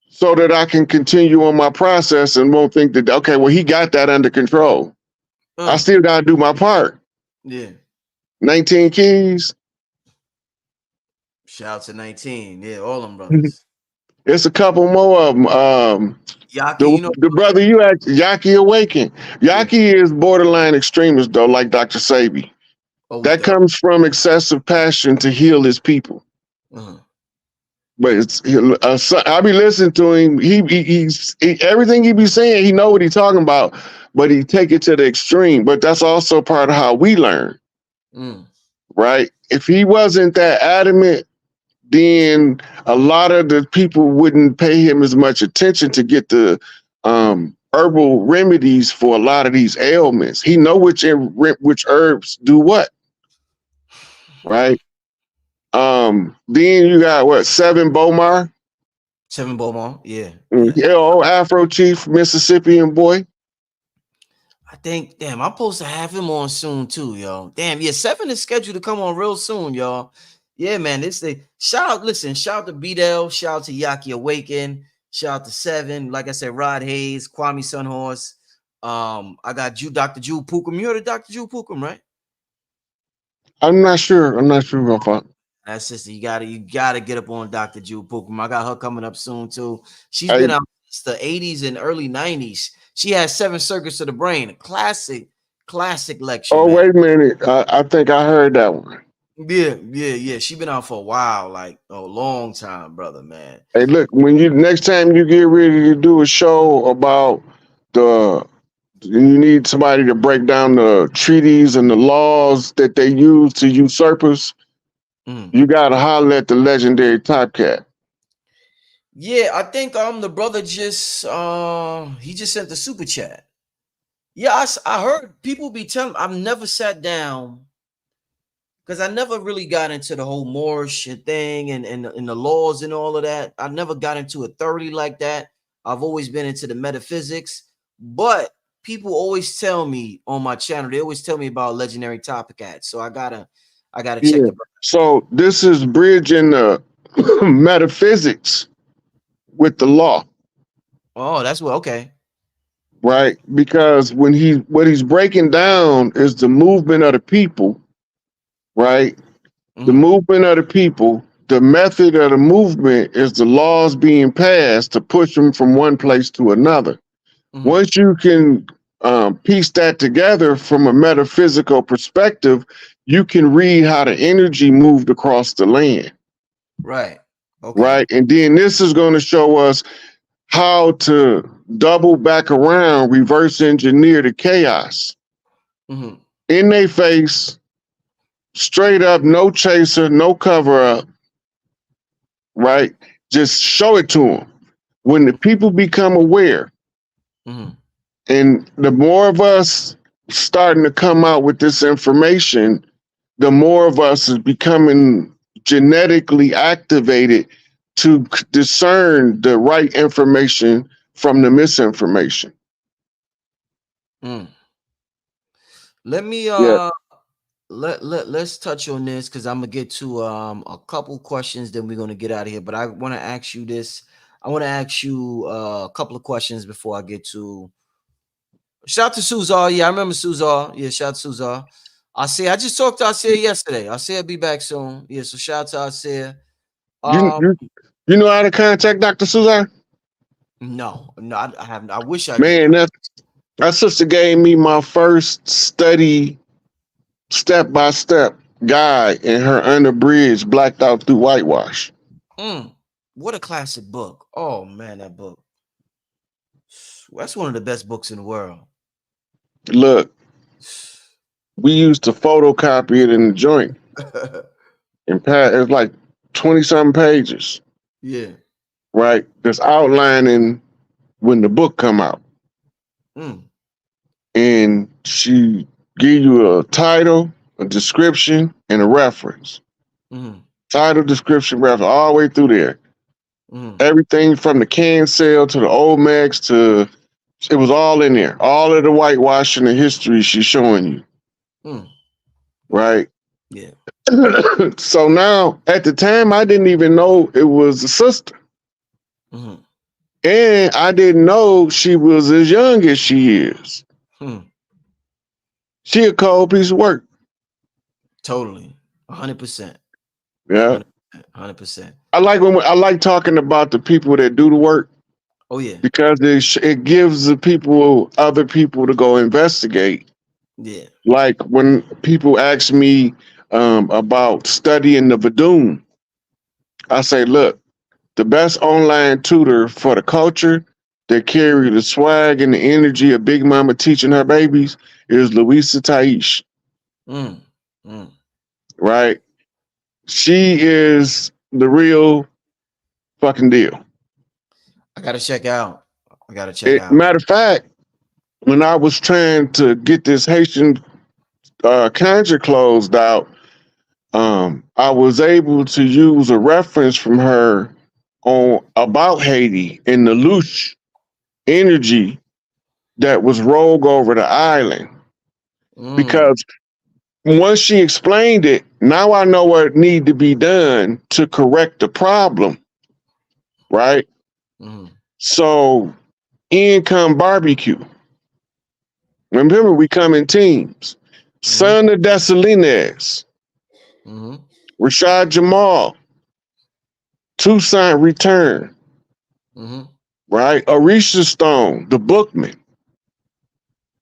so that I can continue on my process and won't think that okay, well he got that under control. I still got to do my part. Yeah. 19 Keys. Shout out to 19. Yeah, all them brothers. It's a couple more of them. Yaki, the brother you asked, Yaki Awaken. Yaki is borderline extremist though, like Dr. Sabi. That comes from excessive passion to heal his people. But it's I be listening to him. He's everything he be saying. He know what he's talking about, but he take it to the extreme. But that's also part of how we learn, right? If he wasn't that adamant, then a lot of the people wouldn't pay him as much attention to get the herbal remedies for a lot of these ailments. He know which herbs do what, right? Then you got what, Seven Bomar? Seven Bomar, yeah. Afro Chief, Mississippian boy. I think, damn, I'm supposed to have him on soon too, y'all. Damn, yeah, Seven is scheduled to come on real soon, y'all. Yeah, man, shout out to B-Dell, shout out to Yaki Awaken, shout out to Seven, like I said, Rod Hayes, Kwame Sunhorse. I got Dr. Jewel Pookum. You heard of Dr. Jewel Pookum, right? I'm not sure about that. That's sister, you gotta get up on Dr. Jewel Pookum. I got her coming up soon too. She's been out since the 80s and early 90s. She has 7 Circuits of the Brain, a classic lecture. Oh, man. Wait a minute. I think I heard that one. Yeah. She been out for a while, like a long time, brother, man. Hey, look, when next time you get ready to do a show about the and you need somebody to break down the treaties and the laws that they use to usurpers, you gotta holler at the legendary Top Cat. Yeah, I think the brother just he just sent the super chat. Yeah, I heard people be telling. I've never sat down because I never really got into the whole Moorish thing and the laws and all of that. I never got into it thoroughly like that. I've always been into the metaphysics, but people always tell me on my channel. They always tell me about legendary Top Cat. So I gotta check the. So this is bridging the metaphysics with the law. Oh, that's what. Okay. Right, because what he's breaking down is the movement of the people, right? The movement of the people, the method of the movement is the laws being passed to push them from one place to another. Once you can piece that together from a metaphysical perspective, you can read how the energy moved across the land. Right. Okay. Right, and then this is going to show us how to double back around, reverse engineer the chaos in their face, straight up, no chaser, no cover up, right? Just show it to them. When the people become aware, and the more of us starting to come out with this information, the more of us is becoming genetically activated to discern the right information from the misinformation. Let me let's touch on this because I'm gonna get to a couple questions, then we're gonna get out of here. But I want to ask you this. I want to ask you a couple of questions before I get to. Shout out to Suzar. Yeah, I remember Suzar. Yeah, shout out to Suzar. I just talked to Asir yesterday. Asir be back soon. Yeah, so shout out to Asir. You know how to contact Dr. Suzar? No, I haven't. I wish I did. Man, that sister gave me my first study step-by-step guide in her Unabridged Blacked Out Through Whitewash. What a classic book. Oh man, that book. That's one of the best books in the world. Look, we used to photocopy it in the joint. And it's like 20-something pages. Yeah. Right? That's outlining when the book come out. And she give you a title, a description, and a reference. Title, description, reference, all the way through there. Everything from the can sale to the Olmecs to it was all in there. All of the whitewashing and history she's showing you. Right? Yeah. So now, at the time, I didn't even know it was a sister. And I didn't know she was as young as she is. She a cold piece of work. Totally. 100%. Yeah. 100%. I like talking about the people that do the work. Oh yeah. Because it gives the other people to go investigate. Yeah. Like when people ask me about studying the Vadum, I say, look, the best online tutor for the culture that carry the swag and the energy of Big Mama teaching her babies is Louisa Taish. Right? She is the real fucking deal. I gotta check out. Matter of fact, when I was trying to get this Haitian conjure closed out, I was able to use a reference from her about Haiti and the Lush energy that was rolled over the island. Because once she explained it, now I know what need to be done to correct the problem. Right? So in come barbecue. Remember, we come in teams. Son of Dessalines, Rashad Jamal, Toussaint Return, right? Orisha Stone, the bookman.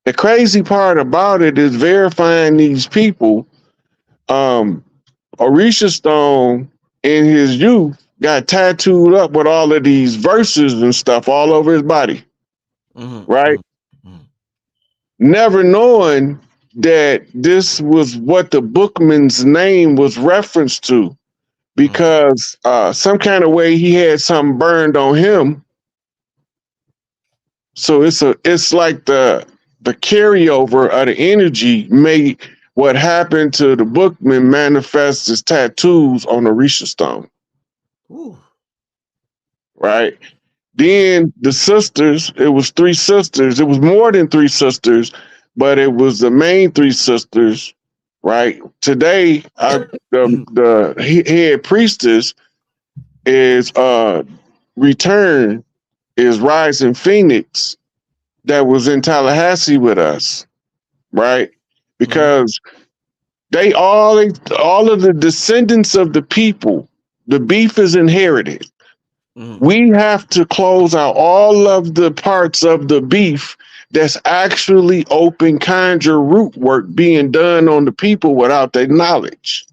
The crazy part about it is verifying these people. Orisha Stone in his youth got tattooed up with all of these verses and stuff all over his body. Right? never knowing that this was what the bookman's name was referenced to, because some kind of way he had something burned on him. So it's like the carryover of the energy made what happened to the bookman manifest as tattoos on Orisha stone. Ooh. Right? Then the sisters, it was 3 sisters. It was more than 3 sisters, but it was the main 3 sisters. Right? Today, the head priestess is returned, is Rising Phoenix, that was in Tallahassee with us, right? Because they all of the descendants of the people, the beef is inherited. We have to close out all of the parts of the beef that's actually open conjure root work being done on the people without their knowledge,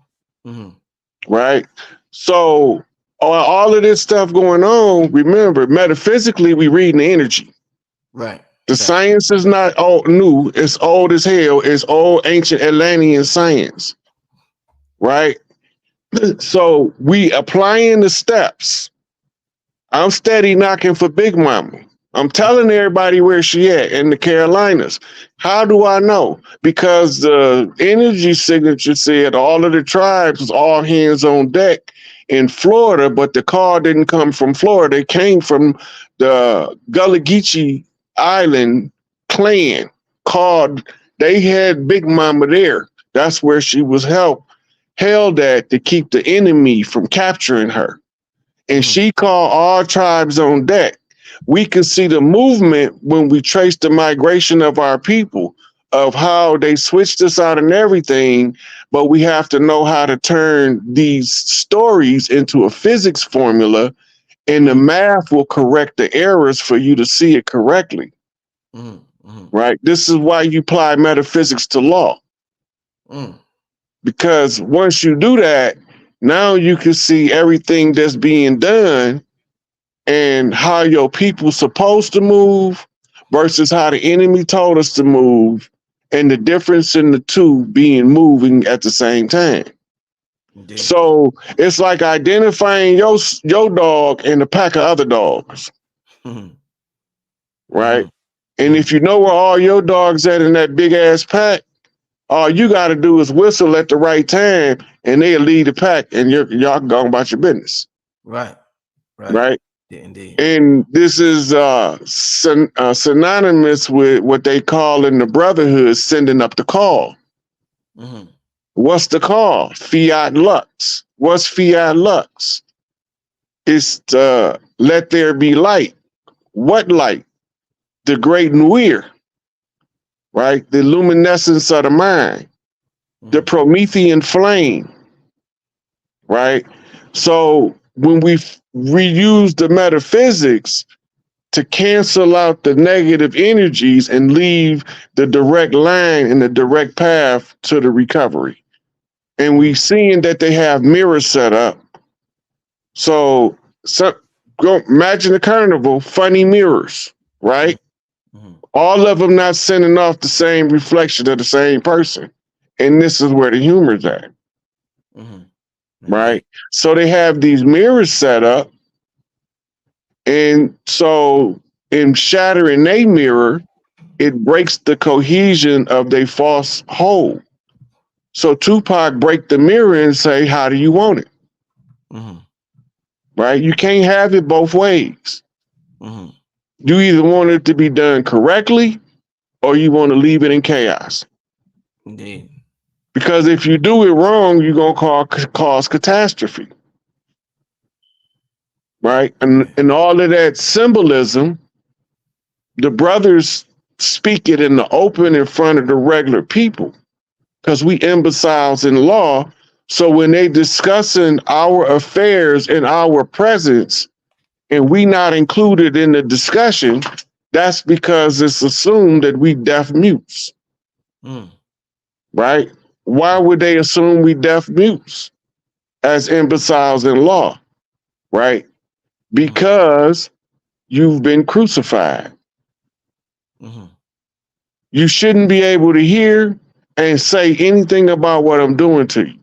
right? So all of this stuff going on, remember, metaphysically, we reading the energy. Right. The science is not old new. It's old as hell. It's old ancient Atlantean science, right? So we applying the steps. I'm steady knocking for Big Mama. I'm telling everybody where she at in the Carolinas. How do I know? Because the energy signature said all of the tribes was all hands on deck in Florida, but the call didn't come from Florida. It came from the Gullah Geechee Island clan called. They had Big Mama there. That's where she was held at to keep the enemy from capturing her. And she called all tribes on deck. We can see the movement when we trace the migration of our people, of how they switched us out and everything, but we have to know how to turn these stories into a physics formula, and the math will correct the errors for you to see it correctly. Right? This is why you apply metaphysics to law. Because once you do that, now you can see everything that's being done and how your people supposed to move versus how the enemy told us to move, and the difference in the two being moving at the same time. Indeed. So it's like identifying your dog and a pack of other dogs. Right? And if you know where all your dogs at in that big ass pack, all you got to do is whistle at the right time and they'll lead the pack, and y'all can go about your business. Right. Right? Yeah, indeed. And this is synonymous with what they call in the brotherhood sending up the call. What's the call? Fiat Lux. What's Fiat Lux? It's let there be light. What light? The great Nuir, right? The luminescence of the mind, the Promethean flame, right? So when we reuse the metaphysics to cancel out the negative energies and leave the direct line and the direct path to the recovery. And we seeing that they have mirrors set up. So go imagine a carnival, funny mirrors, right? All of them not sending off the same reflection of the same person. And this is where the humor's at. Right? So they have these mirrors set up. And so in shattering their mirror, it breaks the cohesion of their false whole. So Tupac break the mirror and say, how do you want it? Right? You can't have it both ways. You either want it to be done correctly or you want to leave it in chaos. Indeed. Because if you do it wrong, you're going to cause catastrophe. Right? And all of that symbolism, the brothers speak it in the open in front of the regular people, because we imbeciles in law. So when they discussing our affairs in our presence and we not included in the discussion, that's because it's assumed that we deaf mutes. Right? Why would they assume we deaf mutes as imbeciles in law? Right? Because you've been crucified. you shouldn't be able to hear and say anything about what I'm doing to you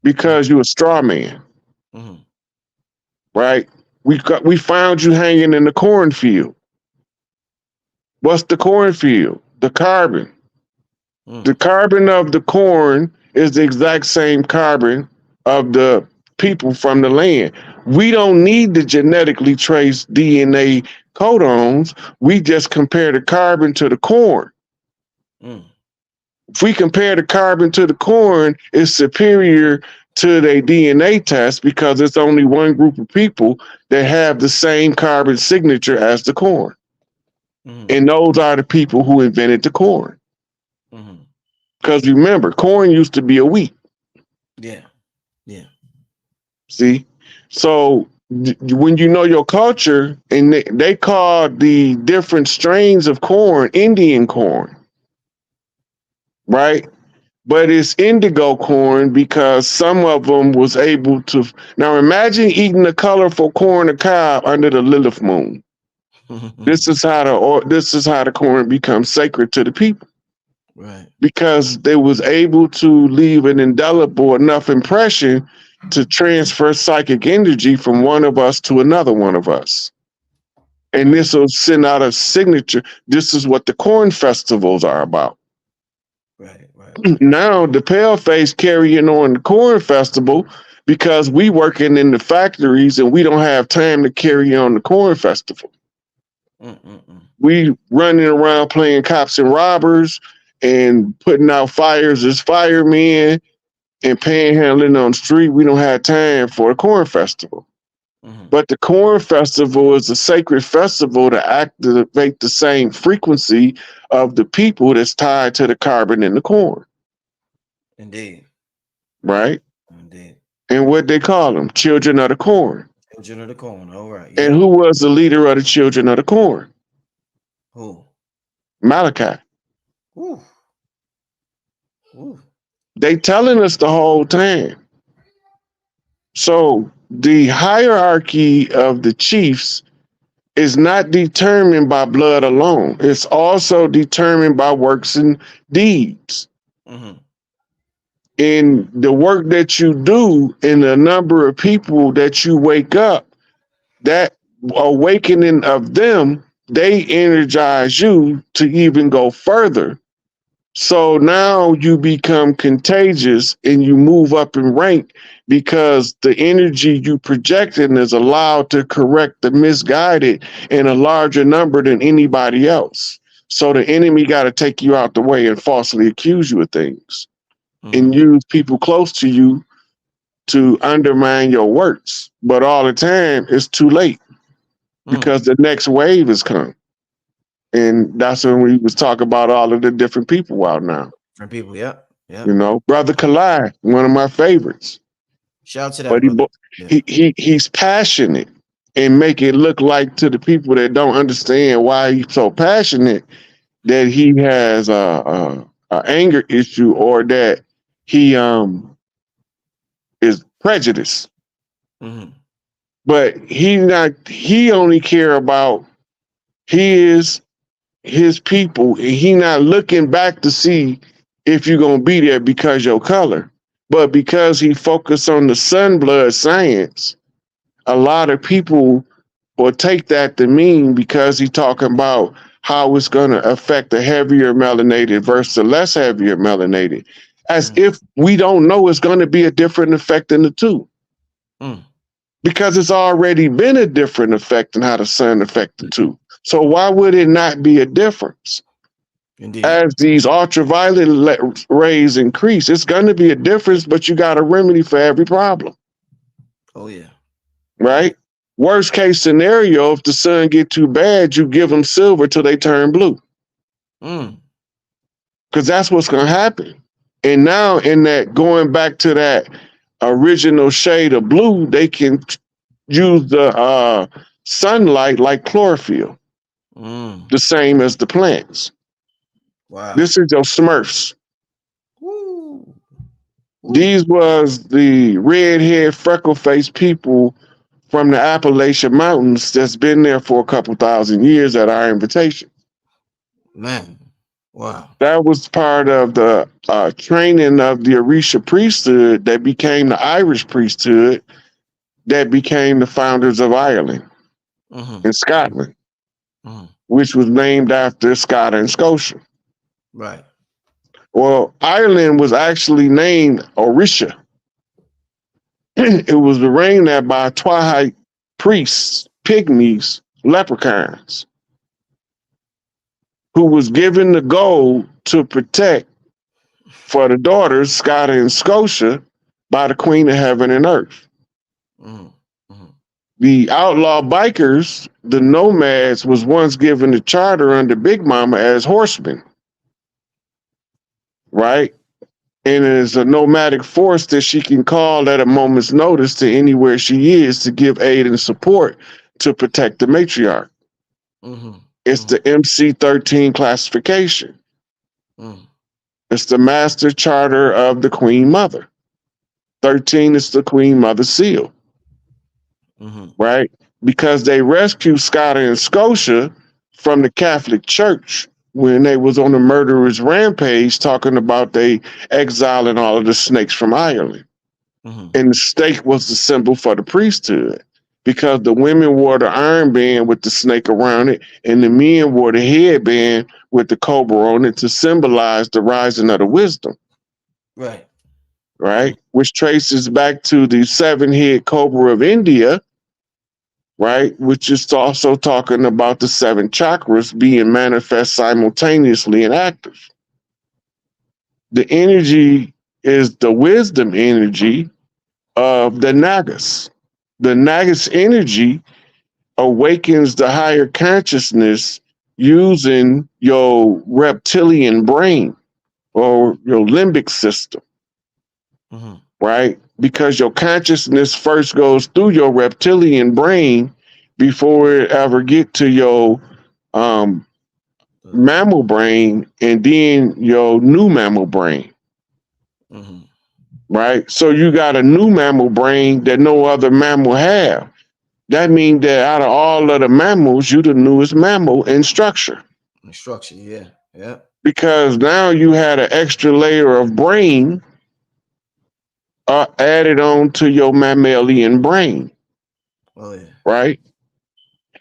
because you're a straw man, right? We found you hanging in the cornfield. What's the cornfield? The carbon. The carbon of the corn is the exact same carbon of the people from the land. We don't need to genetically trace DNA codons. We just compare the carbon to the corn. If we compare the carbon to the corn, it's superior to their DNA test because it's only one group of people that have the same carbon signature as the corn. And those are the people who invented the corn. Because remember, corn used to be a wheat. Yeah. See? So when you know your culture, and they call the different strains of corn Indian corn, right? But it's indigo corn because some of them was able to. Now imagine eating a colorful corn or cob under the Lilith moon. This is how the corn becomes sacred to the people. Right. Because they was able to leave an indelible enough impression to transfer psychic energy from one of us to another one of us. And this will send out a signature. This is what the corn festivals are about. Right. Now the paleface carrying on the corn festival because we working in the factories and we don't have time to carry on the corn festival. We running around playing cops and robbers and putting out fires as firemen and panhandling on the street. We don't have time for a corn festival. But the corn festival is a sacred festival to activate the same frequency of the people that's tied to the carbon in the corn. Indeed. Right? Indeed. And what they call them? Children of the corn. Children of the corn. All right. And who was the leader of the children of the corn? Who? Malachi. Ooh. They telling us the whole time. So the hierarchy of the chiefs is not determined by blood alone. It's also determined by works and deeds. In the work that you do and the number of people that you wake up, that awakening of them, they energize you to even go further. So now you become contagious and you move up in rank because the energy you projecting is allowed to correct the misguided in a larger number than anybody else. So the enemy got to take you out the way and falsely accuse you of things and use people close to you to undermine your works. But all the time, it's too late because the next wave has come. And that's when we was talking about all of the different people out now. Different people, yeah. You know, Brother Kalai, one of my favorites. Shout out to that. But he's passionate and make it look like to the people that don't understand why he's so passionate that he has a anger issue or that he is prejudiced. But he only care about his people, and he not looking back to see if you're gonna be there because your color, but because he focused on the sun blood science. A lot of people will take that to mean because he's talking about how it's gonna affect the heavier melanated versus the less heavier melanated, as if we don't know it's gonna be a different effect in the two. Because it's already been a different effect in how the sun affects the two. So why would it not be a difference? Indeed. As these ultraviolet rays increase, it's going to be a difference, but you got a remedy for every problem. Oh, yeah. Right? Worst case scenario, if the sun get too bad, you give them silver till they turn blue. Because that's what's going to happen. And now in that, going back to that original shade of blue, they can use the sunlight like chlorophyll. The same as the plants. Wow. This is your Smurfs. These was the red-haired, freckle-faced people from the Appalachian Mountains that's been there for a couple thousand years at our invitation. Man. Wow. That was part of the training of the Orisha priesthood that became the Irish priesthood that became the founders of Ireland Mm-hmm. and Scotland, Mm-hmm. which was named after Scott and Scotia. Right. Well, Ireland was actually named Orisha. It was reigned at by Twilight priests, pygmies, leprechauns, who was given the gold to protect for the daughters, Scott and Scotia, by the Queen of Heaven and Earth. Mm-hmm. Mm-hmm. The outlaw bikers, the nomads, was once given a charter under Big Mama as horsemen, right? And it is a nomadic force that she can call at a moment's notice to anywhere she is to give aid and support to protect the matriarch. Mm-hmm. It's the MC13 classification. Mm-hmm. It's the master charter of the Queen Mother. 13 is the Queen Mother seal, Mm-hmm. right? Because they rescued Scotia and Scotia from the Catholic Church when they was on a murderous rampage talking about they exiling all of the snakes from Ireland. Mm-hmm. And the snake was the symbol for the priesthood because the women wore the armband with the snake around it and the men wore the headband with the cobra on it to symbolize the rising of the wisdom. Right. Right? Which traces back to the seven-head cobra of India, right? Which is also talking about the seven chakras being manifest simultaneously and active. The energy is the wisdom energy of the Nagas. The Nagas energy awakens the higher consciousness using your reptilian brain or your limbic system. Mm-hmm. Right? Because your consciousness first goes through your reptilian brain before it ever get to your mammal brain and then your new mammal brain. Mm-hmm. Right? So you got a new mammal brain that no other mammal have. That means that out of all of the mammals, you the newest mammal in structure. Structure, yeah. Yeah. Because now you had an extra layer of brain added on to your mammalian brain. Oh yeah. Right?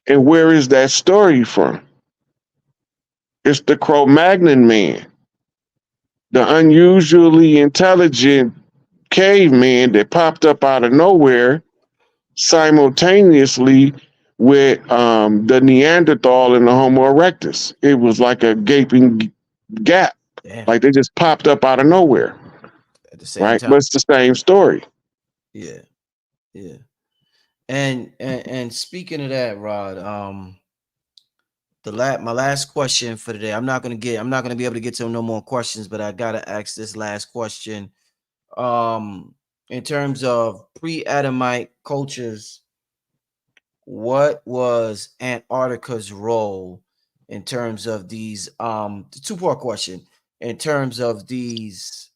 And where is that story from? It's the Cro-Magnon man, the unusually intelligent caveman that popped up out of nowhere simultaneously with the Neanderthal and the Homo erectus. It was like a gaping gap. Damn. Like they just popped up out of nowhere. At the same Right? time. But it's the same story. Yeah. Yeah. And speaking of that, Rod, my last question for today. I'm not gonna be able to get to no more questions, but I gotta ask this last question. In terms of pre-Adamite cultures, what was Antarctica's role in terms of these? The two-part question. In terms of these,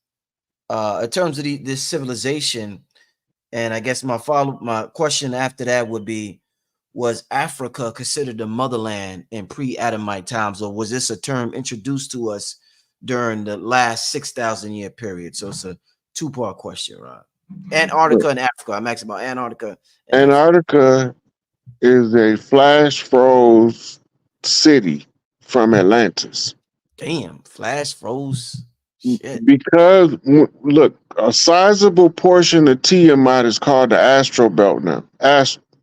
this civilization, and I guess my question after that would be, was Africa considered the motherland in pre-Adamite times, or was this a term introduced to us during the last 6,000 year period? So it's a two-part question, Rod. Antarctica and Africa. I'm asking about Antarctica. Antarctica is a flash froze city from Atlantis. Damn, flash froze. Shit. Because look, a sizable portion of Tiamat is called the astral belt now.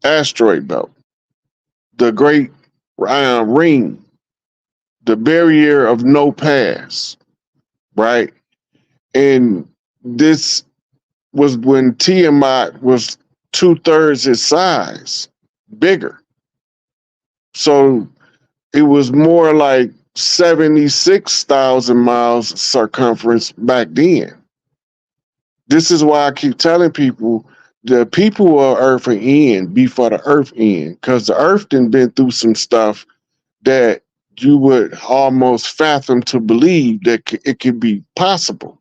Asteroid belt. The great ring, the barrier of no pass, right? And this was when Tiamat was 2/3 its size, bigger. So it was more like 76,000 miles circumference back then. This is why I keep telling people the people of Earth are in before the Earth in, because the Earth done been through some stuff that you would almost fathom to believe that it could be possible.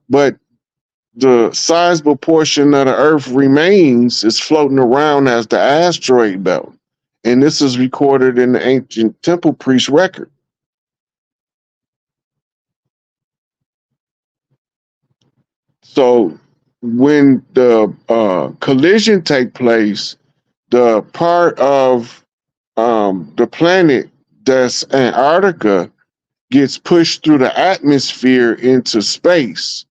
But the sizable portion of the Earth remains is floating around as the asteroid belt. And this is recorded in the ancient temple priest record. So when the collision take place, the part of the planet that's Antarctica gets pushed through the atmosphere into space,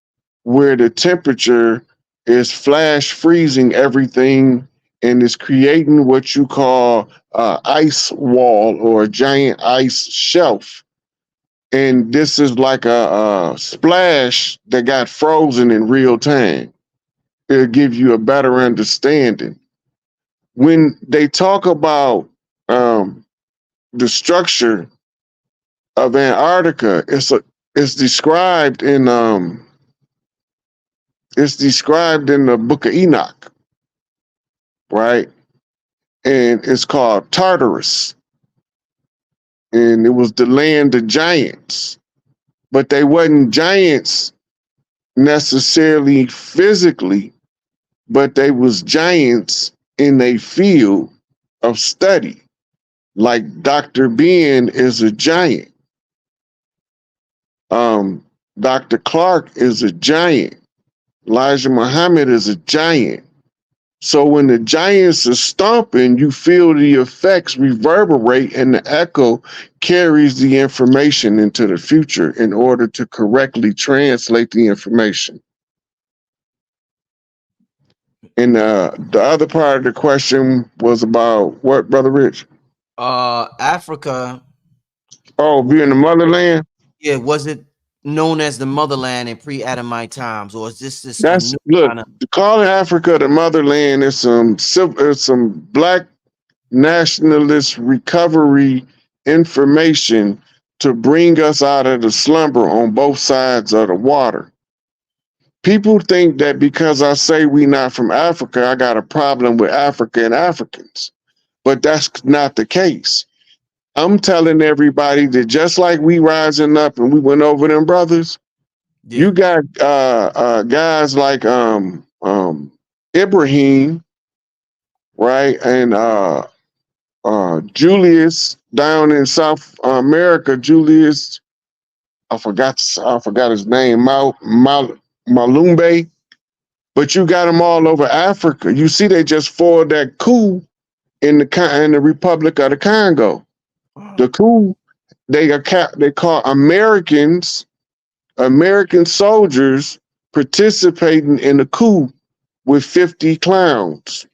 where the temperature is flash freezing everything and is creating what you call ice wall or a giant ice shelf. And this is like a splash that got frozen in real time. It'll give you a better understanding. When they talk about the structure of Antarctica, it's described in the Book of Enoch, right? And it's called Tartarus, and it was the land of giants, but they wasn't giants necessarily physically, but they was giants in a field of study. Like Dr. Ben is a giant. Dr. Clark is a giant. Elijah Muhammad is a giant. So when the giants are stomping, you feel the effects reverberate and the echo carries the information into the future in order to correctly translate the information. And the other part of the question was about what, Brother Rich? Africa. Oh, being the motherland? Yeah, was it known as the motherland in pre-Adamite times, or is this a That's new look, kind of? calling Africa the motherland is some black nationalist recovery information to bring us out of the slumber on both sides of the water. People think that because I say we not from Africa, I got a problem with Africa and Africans. But that's not the case. I'm telling everybody that just like we rising up and we went over them brothers, Yeah. you got guys like Ibrahim, right? And Julius down in South America, Julius, I forgot his name, Malumbe, but you got them all over Africa. You see, they just formed that coup in the Republic of the Congo. The coup, they call American soldiers participating in a coup with 50 clowns.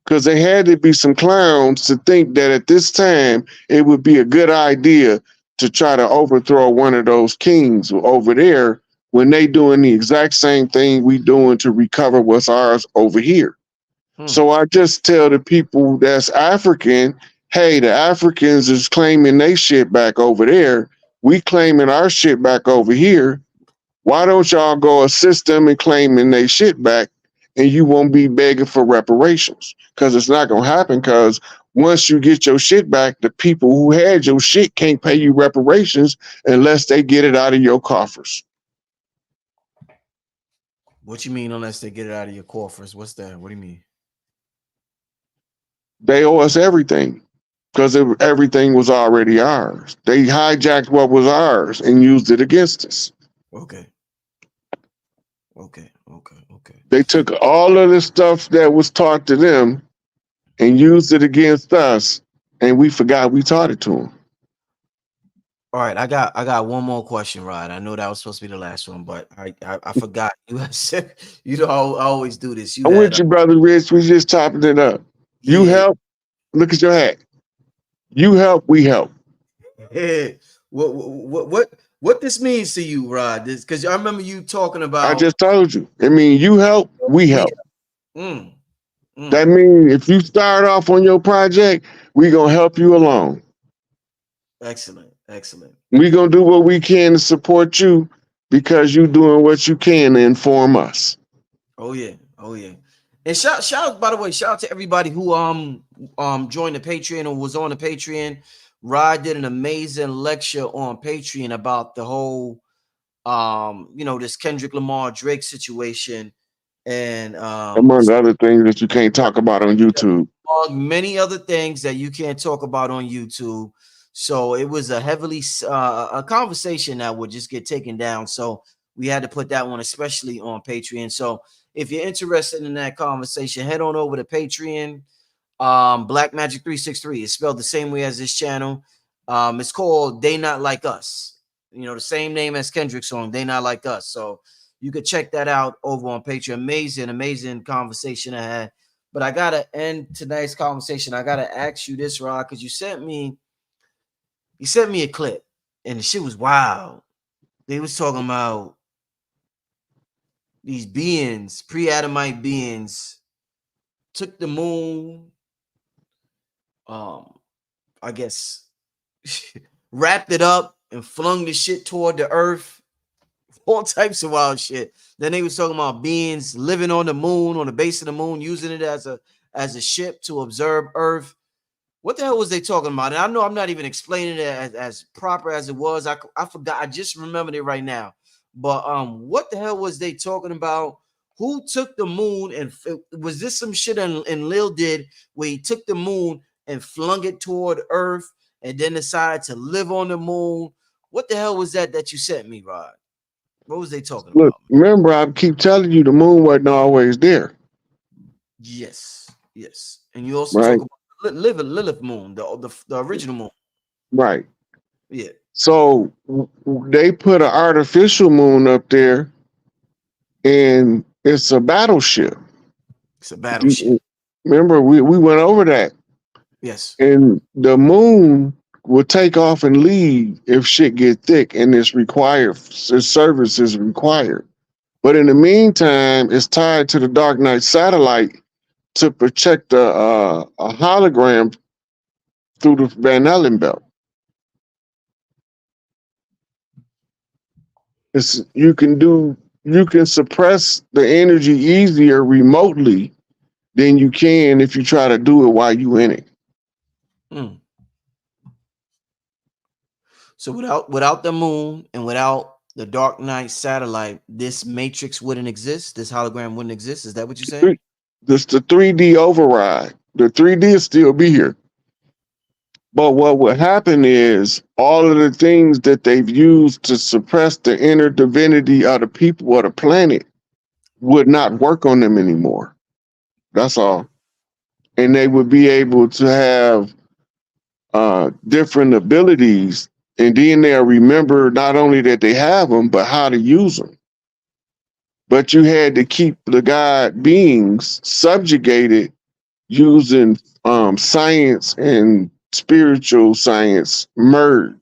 Because there had to be some clowns to think that at this time it would be a good idea to try to overthrow one of those kings over there when they doing the exact same thing we doing to recover what's ours over here. So I just tell the people that's African, hey, the Africans is claiming they shit back over there. We claiming our shit back over here. Why don't y'all go assist them in claiming they shit back, and you won't be begging for reparations? Because it's not going to happen, because once you get your shit back, the people who had your shit can't pay you reparations unless they get it out of your coffers. What you mean unless they get it out of your coffers? What's that? What do you mean? They owe us everything because everything was already ours. They hijacked what was ours and used it against us. Okay. They took all of the stuff that was taught to them and used it against us, and we forgot we taught it to them. All right, I got one more question, Rod. I know that was supposed to be the last one, but I forgot. You said, you know, I always do this. I'm with you, Brother Rich. We just chopping it up. You help. Look at your hat. You help, we help. Hey, what this means to you, Rod? This, because I remember you talking about. I just told you. I mean, you help, we help. That means if you start off on your project, we're gonna help you along. Excellent. We're gonna do what we can to support you because you're doing what you can to inform us. Oh yeah. And shout by the way, shout out to everybody who joined the Patreon or was on the Patreon. Rod did an amazing lecture on Patreon about the whole this Kendrick Lamar Drake situation, and among other things that you can't talk about on YouTube. Among many other things that you can't talk about on YouTube. So it was a heavily a conversation that would just get taken down. So we had to put that one especially on Patreon. So if you're interested in that conversation, head on over to Patreon. Black Magic 363 is spelled the same way as this channel. It's called They Not Like Us. You know, the same name as Kendrick's song, They Not Like Us. So you could check that out over on Patreon. Amazing conversation I had. But I gotta end tonight's conversation. I gotta ask you this, Rod, because you sent me a clip, and the shit was wild. They was talking about these beings, pre-Adamite beings, took the moon, I guess wrapped it up and flung the shit toward the earth. All types of wild shit. Then they was talking about beings living on the moon, on the base of the moon, using it as a ship to observe Earth. What the hell was they talking about? And I know I'm not even explaining it as proper as it was. I forgot. I just remembered it right now. But what the hell was they talking about? Who took the moon, and was this some shit and Lil did where he took the moon and flung it toward Earth and then decided to live on the moon? What the hell was that you sent me, Rod? What was they talking Look, about? remember, I keep telling you the moon wasn't always there. Yes. And you also Right. talk about Lilith moon, the original moon. Right. Yeah. So they put an artificial moon up there, and it's a battleship. It's a battleship. Remember, we went over that. Yes. And the moon will take off and leave if shit get thick, and it's required. Its service is required. But in the meantime, it's tied to the Dark Knight satellite to protect a hologram through the Van Allen belt. You can suppress the energy easier remotely than you can if you try to do it while you in it. So without the moon and without the Dark Knight satellite, this matrix wouldn't exist. This hologram wouldn't exist. Is that what you're saying? This the 3D override. The 3D will still be here. But what would happen is all of the things that they've used to suppress the inner divinity of the people or the planet would not work on them anymore. That's all. And they would be able to have different abilities, and then they'll remember not only that they have them, but how to use them. But you had to keep the God beings subjugated using science and spiritual science merged.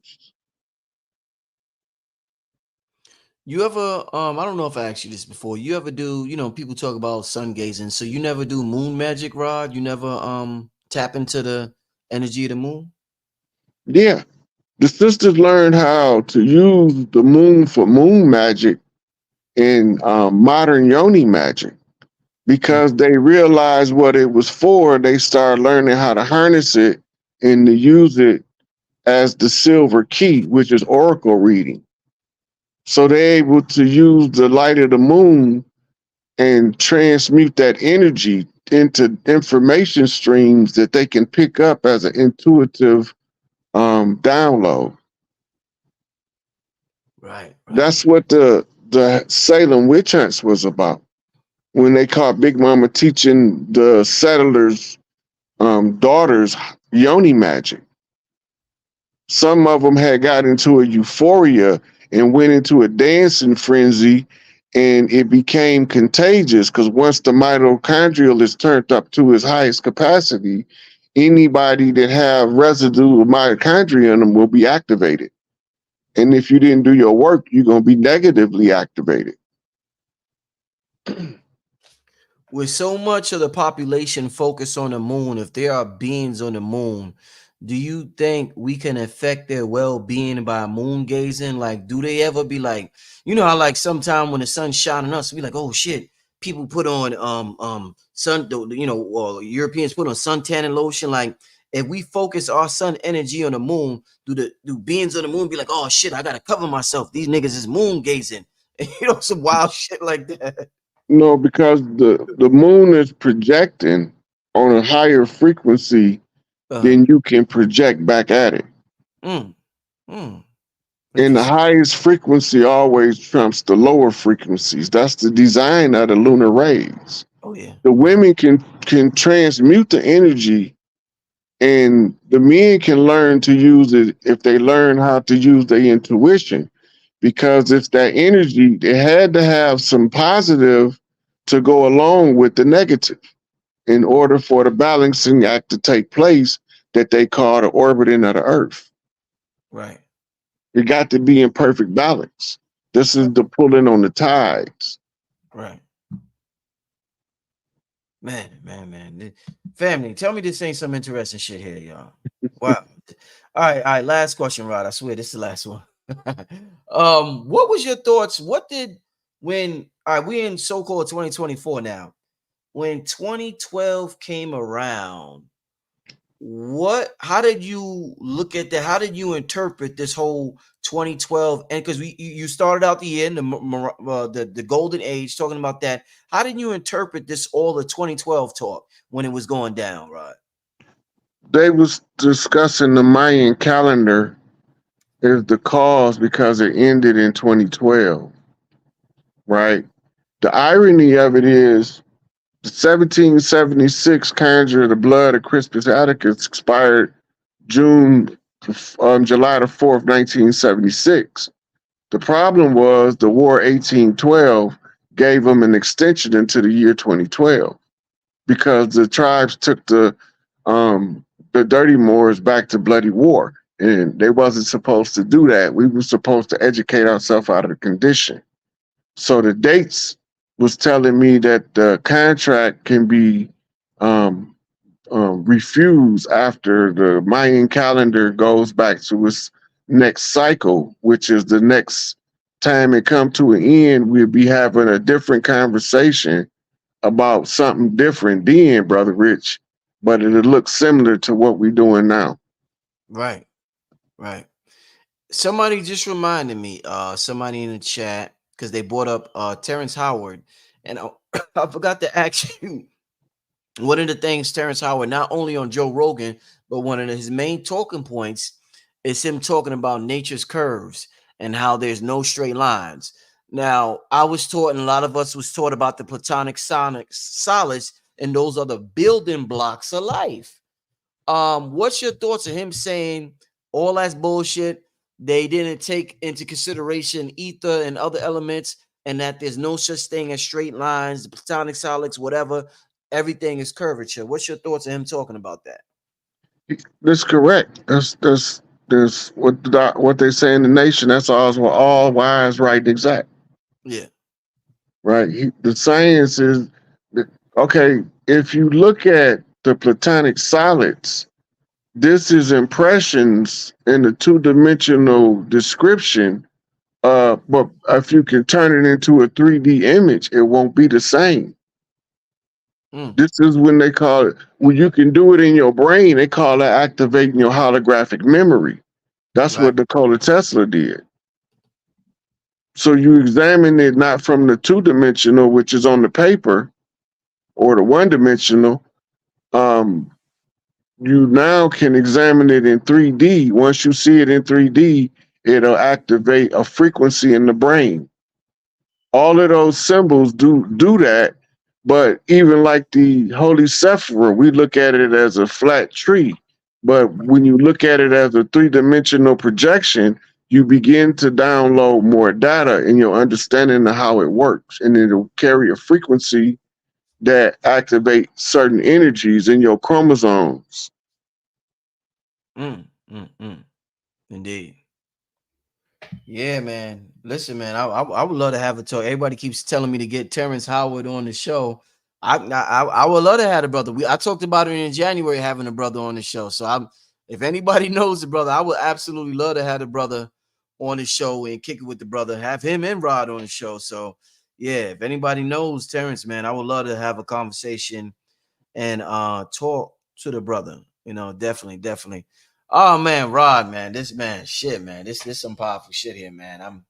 You ever I don't know if I asked you this before. You ever do, people talk about sun gazing. So you never do moon magic, Rod? You never tap into the energy of the moon? Yeah. The sisters learned how to use the moon for moon magic in modern yoni magic. Because they realized what it was for, they started learning how to harness it and to use it as the silver key, which is oracle reading. So they're able to use the light of the moon and transmute that energy into information streams that they can pick up as an intuitive download. Right. That's what the Salem witch hunts was about. When they caught Big Mama teaching the settlers' daughters yoni magic. Some of them had got into a euphoria and went into a dancing frenzy, and it became contagious because once the mitochondrial is turned up to its highest capacity, anybody that have residue of mitochondria in them will be activated. And if you didn't do your work, you're going to be negatively activated. With so much of the population focused on the moon, if there are beings on the moon, do you think we can affect their well-being by moon gazing? Like, do they ever be like, how like sometime when the sun's shining us, we like, oh shit, people put on sun, or Europeans put on suntan and lotion. Like, if we focus our sun energy on the moon, do beings on the moon be like, oh shit, I gotta cover myself. These niggas is moon gazing. Some wild shit like that. No, because the moon is projecting on a higher frequency than you can project back at it. And the Interesting. highest frequency always trumps the lower frequencies. That's the design of the lunar rays. Oh yeah. The Oh yeah. women can transmute the energy, and the men can learn to use it if they learn how to use their intuition. Because it's that energy, it had to have some positive to go along with the negative in order for the balancing act to take place that they call the orbiting of the earth. Right. It got to be in perfect balance. This is Right. the pulling on the tides. Right. Man. Family, tell me this ain't some interesting shit here, y'all. Wow. All right. Last question, Rod. I swear this is the last one. What was your thoughts? What did when all right, we in so-called 2024 now. When 2012 came around, how did you look at that? How did you interpret this whole 2012? And because you started out the year in the golden age talking about that. How did you interpret this all the 2012 talk when it was going down, Rod? They was discussing the Mayan calendar as the cause because it ended in 2012, right? The irony of it is the 1776 conjure of the blood of Crispus Attucks expired July the 4th, 1976. The problem was the War 1812 gave them an extension into the year 2012 because the tribes took the Dirty Moors back to bloody war, and they wasn't supposed to do that. We were supposed to educate ourselves out of the condition. So the dates was telling me that the contract can be um, refused after the Mayan calendar goes back to its next cycle, which is the next time it come to an end. We'll be having a different conversation about something different then, Brother Rich, but it'll look similar to what we're doing now. Right, right. Somebody just reminded me, somebody in the chat, because they brought up Terrence Howard, and I forgot to ask you one of the things Terrence Howard, not only on Joe Rogan, but one of his main talking points is him talking about nature's curves and how there's no straight lines. Now, I was taught, and a lot of us was taught about the platonic sonic solids, and those are the building blocks of life. What's your thoughts of him saying all that's bullshit? They didn't take into consideration ether and other elements, and that there's no such thing as straight lines, the platonic solids, whatever. Everything is curvature. What's your thoughts of him talking about that? That's correct. That's what they say in the nation. That's all wise, right, and exact. Yeah. Right. The science is okay. If you look at the platonic solids, this is impressions in a two-dimensional description. But if you can turn it into a 3D image, it won't be the same. This is when they call it, when you can do it in your brain, they call it activating your holographic memory. That's Right. what Nikola Tesla did. So you examine it not from the two-dimensional, which is on the paper, or the one-dimensional. Um, you now can examine it in 3D. Once you see it in 3D, it'll activate a frequency in the brain. All of those symbols do that, but even like the Holy Sephira, we look at it as a flat tree. But when you look at it as a three-dimensional projection, you begin to download more data in your understanding of how it works, and it'll carry a frequency that activate certain energies in your chromosomes. Mm, mm, mm. Indeed. Yeah, man. Listen, man, I would love to have a talk. Everybody keeps telling me to get Terrence Howard on the show. I would love to have a brother. I talked about it in January having a brother on the show. So if anybody knows the brother, I would absolutely love to have the brother on the show and kick it with the brother. Have him and Rod on the show. So yeah, if anybody knows Terrence, man, I would love to have a conversation and talk to the brother. Definitely. Oh man, Rod, man, this man, shit, man, this some powerful shit here, man.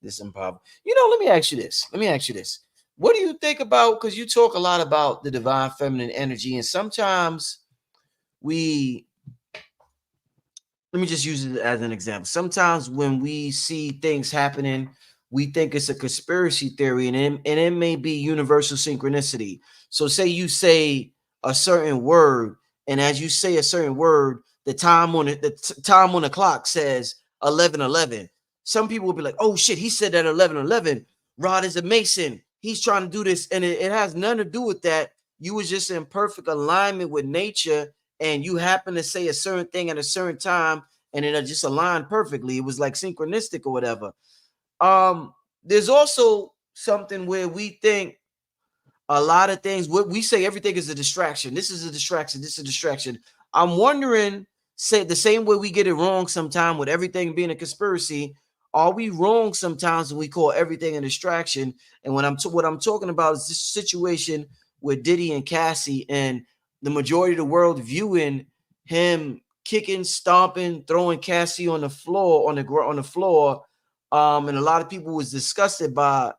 This some powerful. Let me ask you this. What do you think about? Because you talk a lot about the divine feminine energy, and sometimes we let me just use it as an example. Sometimes when we see things happening, we think it's a conspiracy theory, and it may be universal synchronicity. So, say you say a certain word, and as you say a certain word, the time on the clock says 11:11. Some people will be like, "Oh shit, he said that 11:11. Rod is a Mason. He's trying to do this," and it has nothing to do with that. You was just in perfect alignment with nature, and you happen to say a certain thing at a certain time, and it just aligned perfectly. It was like synchronistic or whatever. There's also something where we think a lot of things, what we say, everything is a distraction. This is a distraction. This is a distraction. I'm wondering, say the same way we get it wrong sometime with everything being a conspiracy, are we wrong sometimes when we call everything a distraction? And what I'm talking about is this situation with Diddy and Cassie, and the majority of the world viewing him kicking, stomping, throwing Cassie on the floor, on the floor. And a lot of people was disgusted by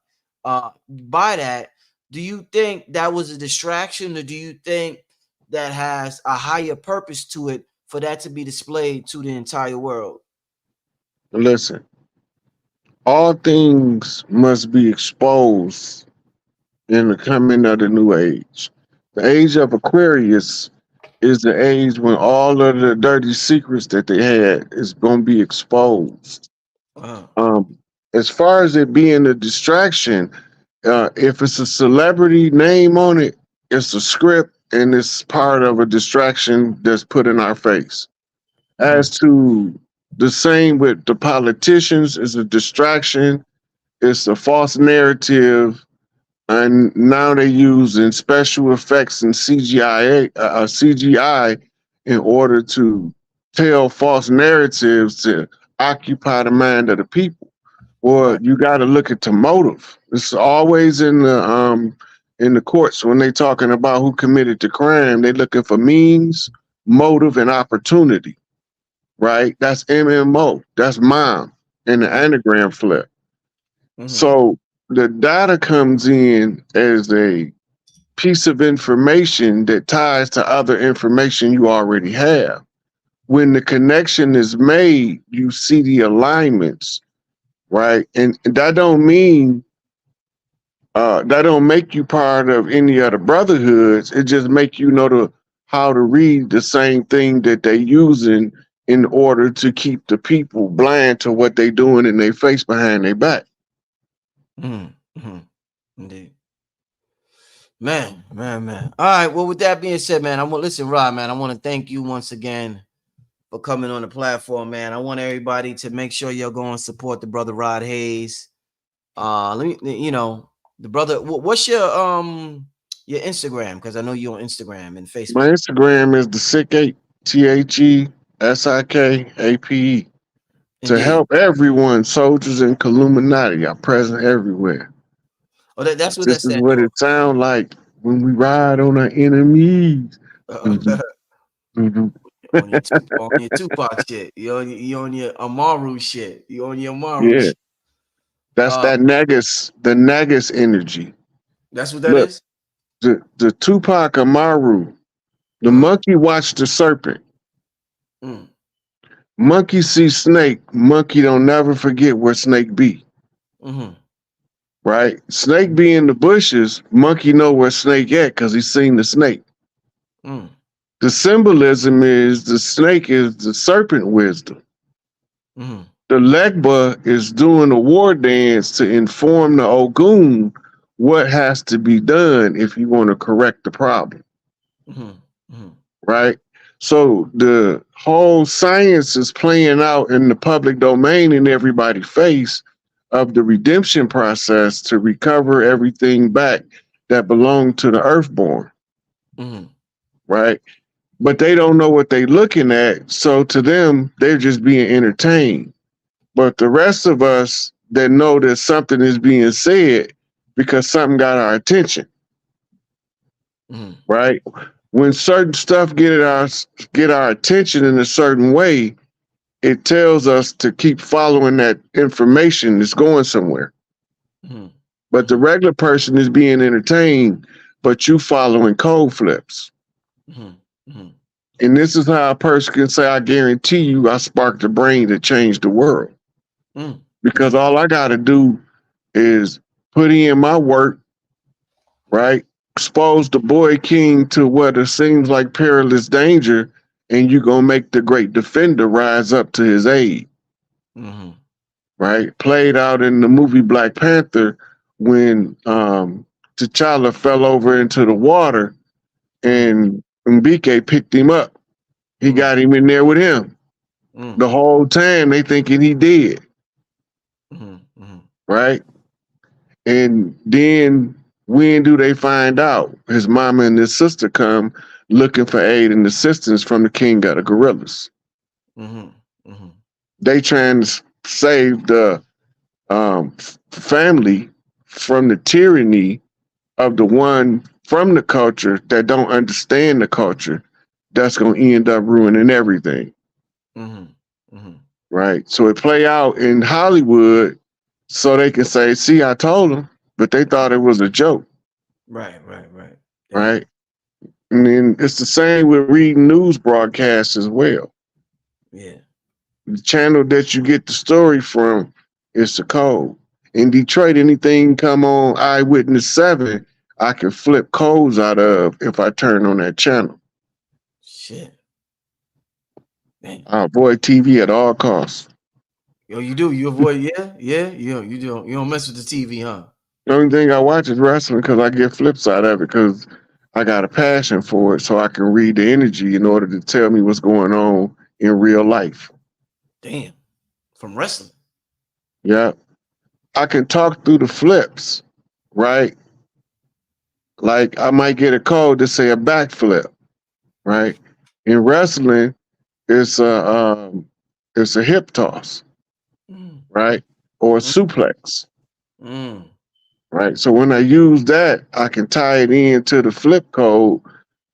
that. Do you think that was a distraction, or do you think that has a higher purpose to it for that to be displayed to the entire world? Listen, all things must be exposed in the coming of the new age. The age of Aquarius is the age when all of the dirty secrets that they had is going to be exposed. Uh, Um, as far as it being a distraction, if it's a celebrity name on it, it's a script and it's part of a distraction that's put in our face. mhm, As to the same with the politicians, is a distraction, it's a false narrative, and now they're using special effects and CGI in order to tell false narratives to occupy the mind of the people. Well, right. you got to look at the motive. It's always in the courts when they talking about who committed the crime. They looking for means, motive, and opportunity. Right? That's MMO. That's mom in the Mhm, anagram flip. mhm, So the data comes in as a piece of information that ties to other information you already have. When the connection is made, you see the alignments, right? And that don't mean that don't make you part of any of the brotherhoods. It just make you know how to read the same thing that they using in order to keep the people blind to what they doing in their face behind their back. mhm, mhm. Indeed. Man. All right. Well, with that being said, man, I want listen, Rod, man. I want to thank you once again for coming on the platform, man. I want everybody to make sure you're going to support the brother Rod Hayes. Let me, the brother. What's your Instagram? Because I know you're on Instagram and My Facebook. Instagram is the sick eight, THESIKAPE. To Indeed. help everyone, soldiers and Illuminati are present everywhere. Oh, that's what that This is stands what for. it sounds like when we ride on our enemies. Doo-doo, doo-doo. On your Tupac shit. You on your Amaru shit. You on your Amaru Yeah, shit. that's Uh, that Nagus energy. that's what that Look, is. the Tupac Amaru, the Uh, monkey watched the serpent. mm, Monkey see snake. Monkey don't never forget where snake be. mm-hmm, Right? Snake be in the bushes. Monkey know where snake at because he seen the snake. mm, The symbolism is the snake is the serpent wisdom. mm-hmm, The Legba is doing a war dance to inform the Ogun what has to be done if you want to correct the problem, mm-hmm, mm-hmm, right? So the whole science is playing out in the public domain in everybody's face of the redemption process to recover everything back that belonged to the earthborn, mm-hmm, right? But they don't know what they're looking at. So to them, they're just being entertained. But the rest of us that know that something is being said because something got our attention, mm-hmm, right? When certain stuff get our attention in a certain way, it tells us to keep following that information that's going somewhere. mm-hmm, But the regular person is being entertained, but you following code flips. mm-hmm, mm-hmm. And this is how a person can say, I guarantee you I sparked a brain that changed the world. Because all I got to do is put in my work, right? Expose the boy king to what it seems like perilous danger, and you're going to make the great defender rise up to his aid. Right? Played out in the movie Black Panther when T'Challa fell over into the water and Mbike picked him up. He got him in there with him. The whole time they thinking he dead. Right? And then when do they find out? His mama and his sister come looking for aid and assistance from the king of the gorillas. They trying to save the family from the tyranny of the one from the culture that don't understand the culture that's going to end up ruining everything. Right? So it play out in Hollywood so they can say, see, I told them, but they thought it was a joke. Right. Right? And then it's the same with reading news broadcasts as well. Yeah. The channel that you get the story from is the code. In Detroit, anything come on Eyewitness 7, I can flip codes out of if I turn on that channel. Shit. Dang. I avoid TV at all costs. Yo, you do? You avoid? Yeah. You don't mess with the TV, huh? The only thing I watch is wrestling because I get flips out of it because I got a passion for it, so I can read the energy in order to tell me what's going on in real life. Damn. From wrestling. Yeah. I can talk through the flips, right? Like I might get a code to say a backflip, right? In wrestling, it's a hip toss, right? Or a suplex, right? So when I use that, I can tie it into the flip code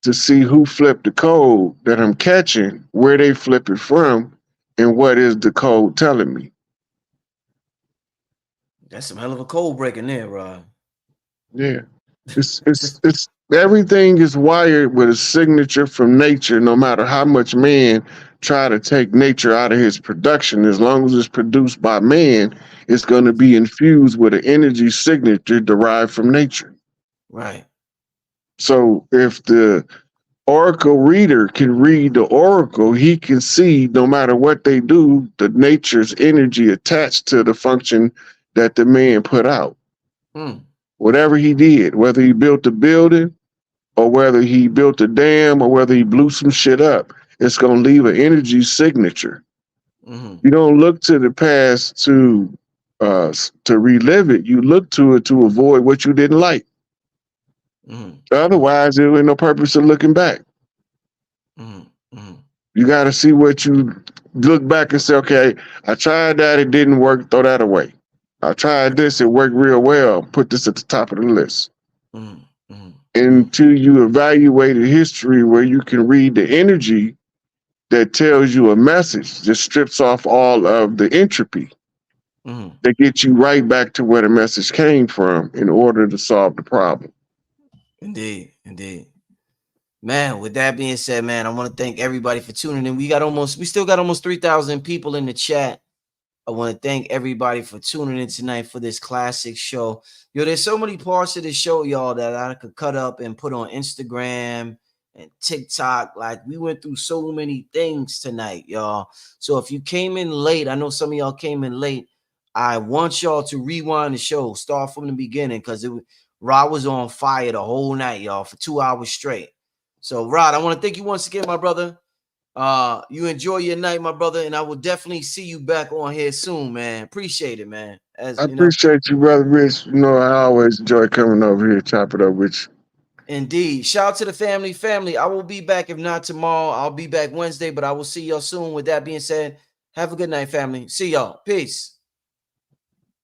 to see who flipped the code that I'm catching, where they flip it from, and what is the code telling me. That's some hell of a code breaking there, Rod. Yeah. It's everything is wired with a signature from nature, no matter how much man try to take nature out of his production. As long as it's produced by man, it's going to be infused with an energy signature derived from nature. Right. So if the oracle reader can read the oracle, he can see no matter what they do, the nature's energy attached to the function that the man put out. Whatever he did, whether he built a building or whether he built a dam or whether he blew some shit up, it's going to leave an energy signature. You don't look to the past to relive it. You look to it to avoid what you didn't like. Otherwise, there ain't no purpose in looking back. You got to see what you look back and say, okay, I tried that, it didn't work, throw that away. I tried this, it worked real well, put this at the top of the list. Until you evaluated history where you can read the energy that tells you a message, just strips off all of the entropy that gets you right back to where the message came from in order to solve the problem. Indeed. Man, with that being said, man, I want to thank everybody for tuning in. We still got almost 3,000 people in the chat. I want to thank everybody for tuning in tonight for this classic show. Yo, there's so many parts of the show, y'all, that I could cut up and put on Instagram and TikTok. Like, we went through so many things tonight, y'all. So if you came in late, I know some of y'all came in late. I want y'all to rewind the show, start from the beginning, because Rod was on fire the whole night, y'all, for 2 hours straight. So, Rod, I want to thank you once again, my brother. You enjoy your night, my brother, and I will definitely see you back on here soon, man. Appreciate it, man. I appreciate you, brother Rich. You know, I always enjoy coming over here, chop it up with you. Indeed. Shout out to the family. I will be back. If not tomorrow, I'll be back Wednesday, but I will see y'all soon. With that being said, have a good night, family. See y'all. Peace.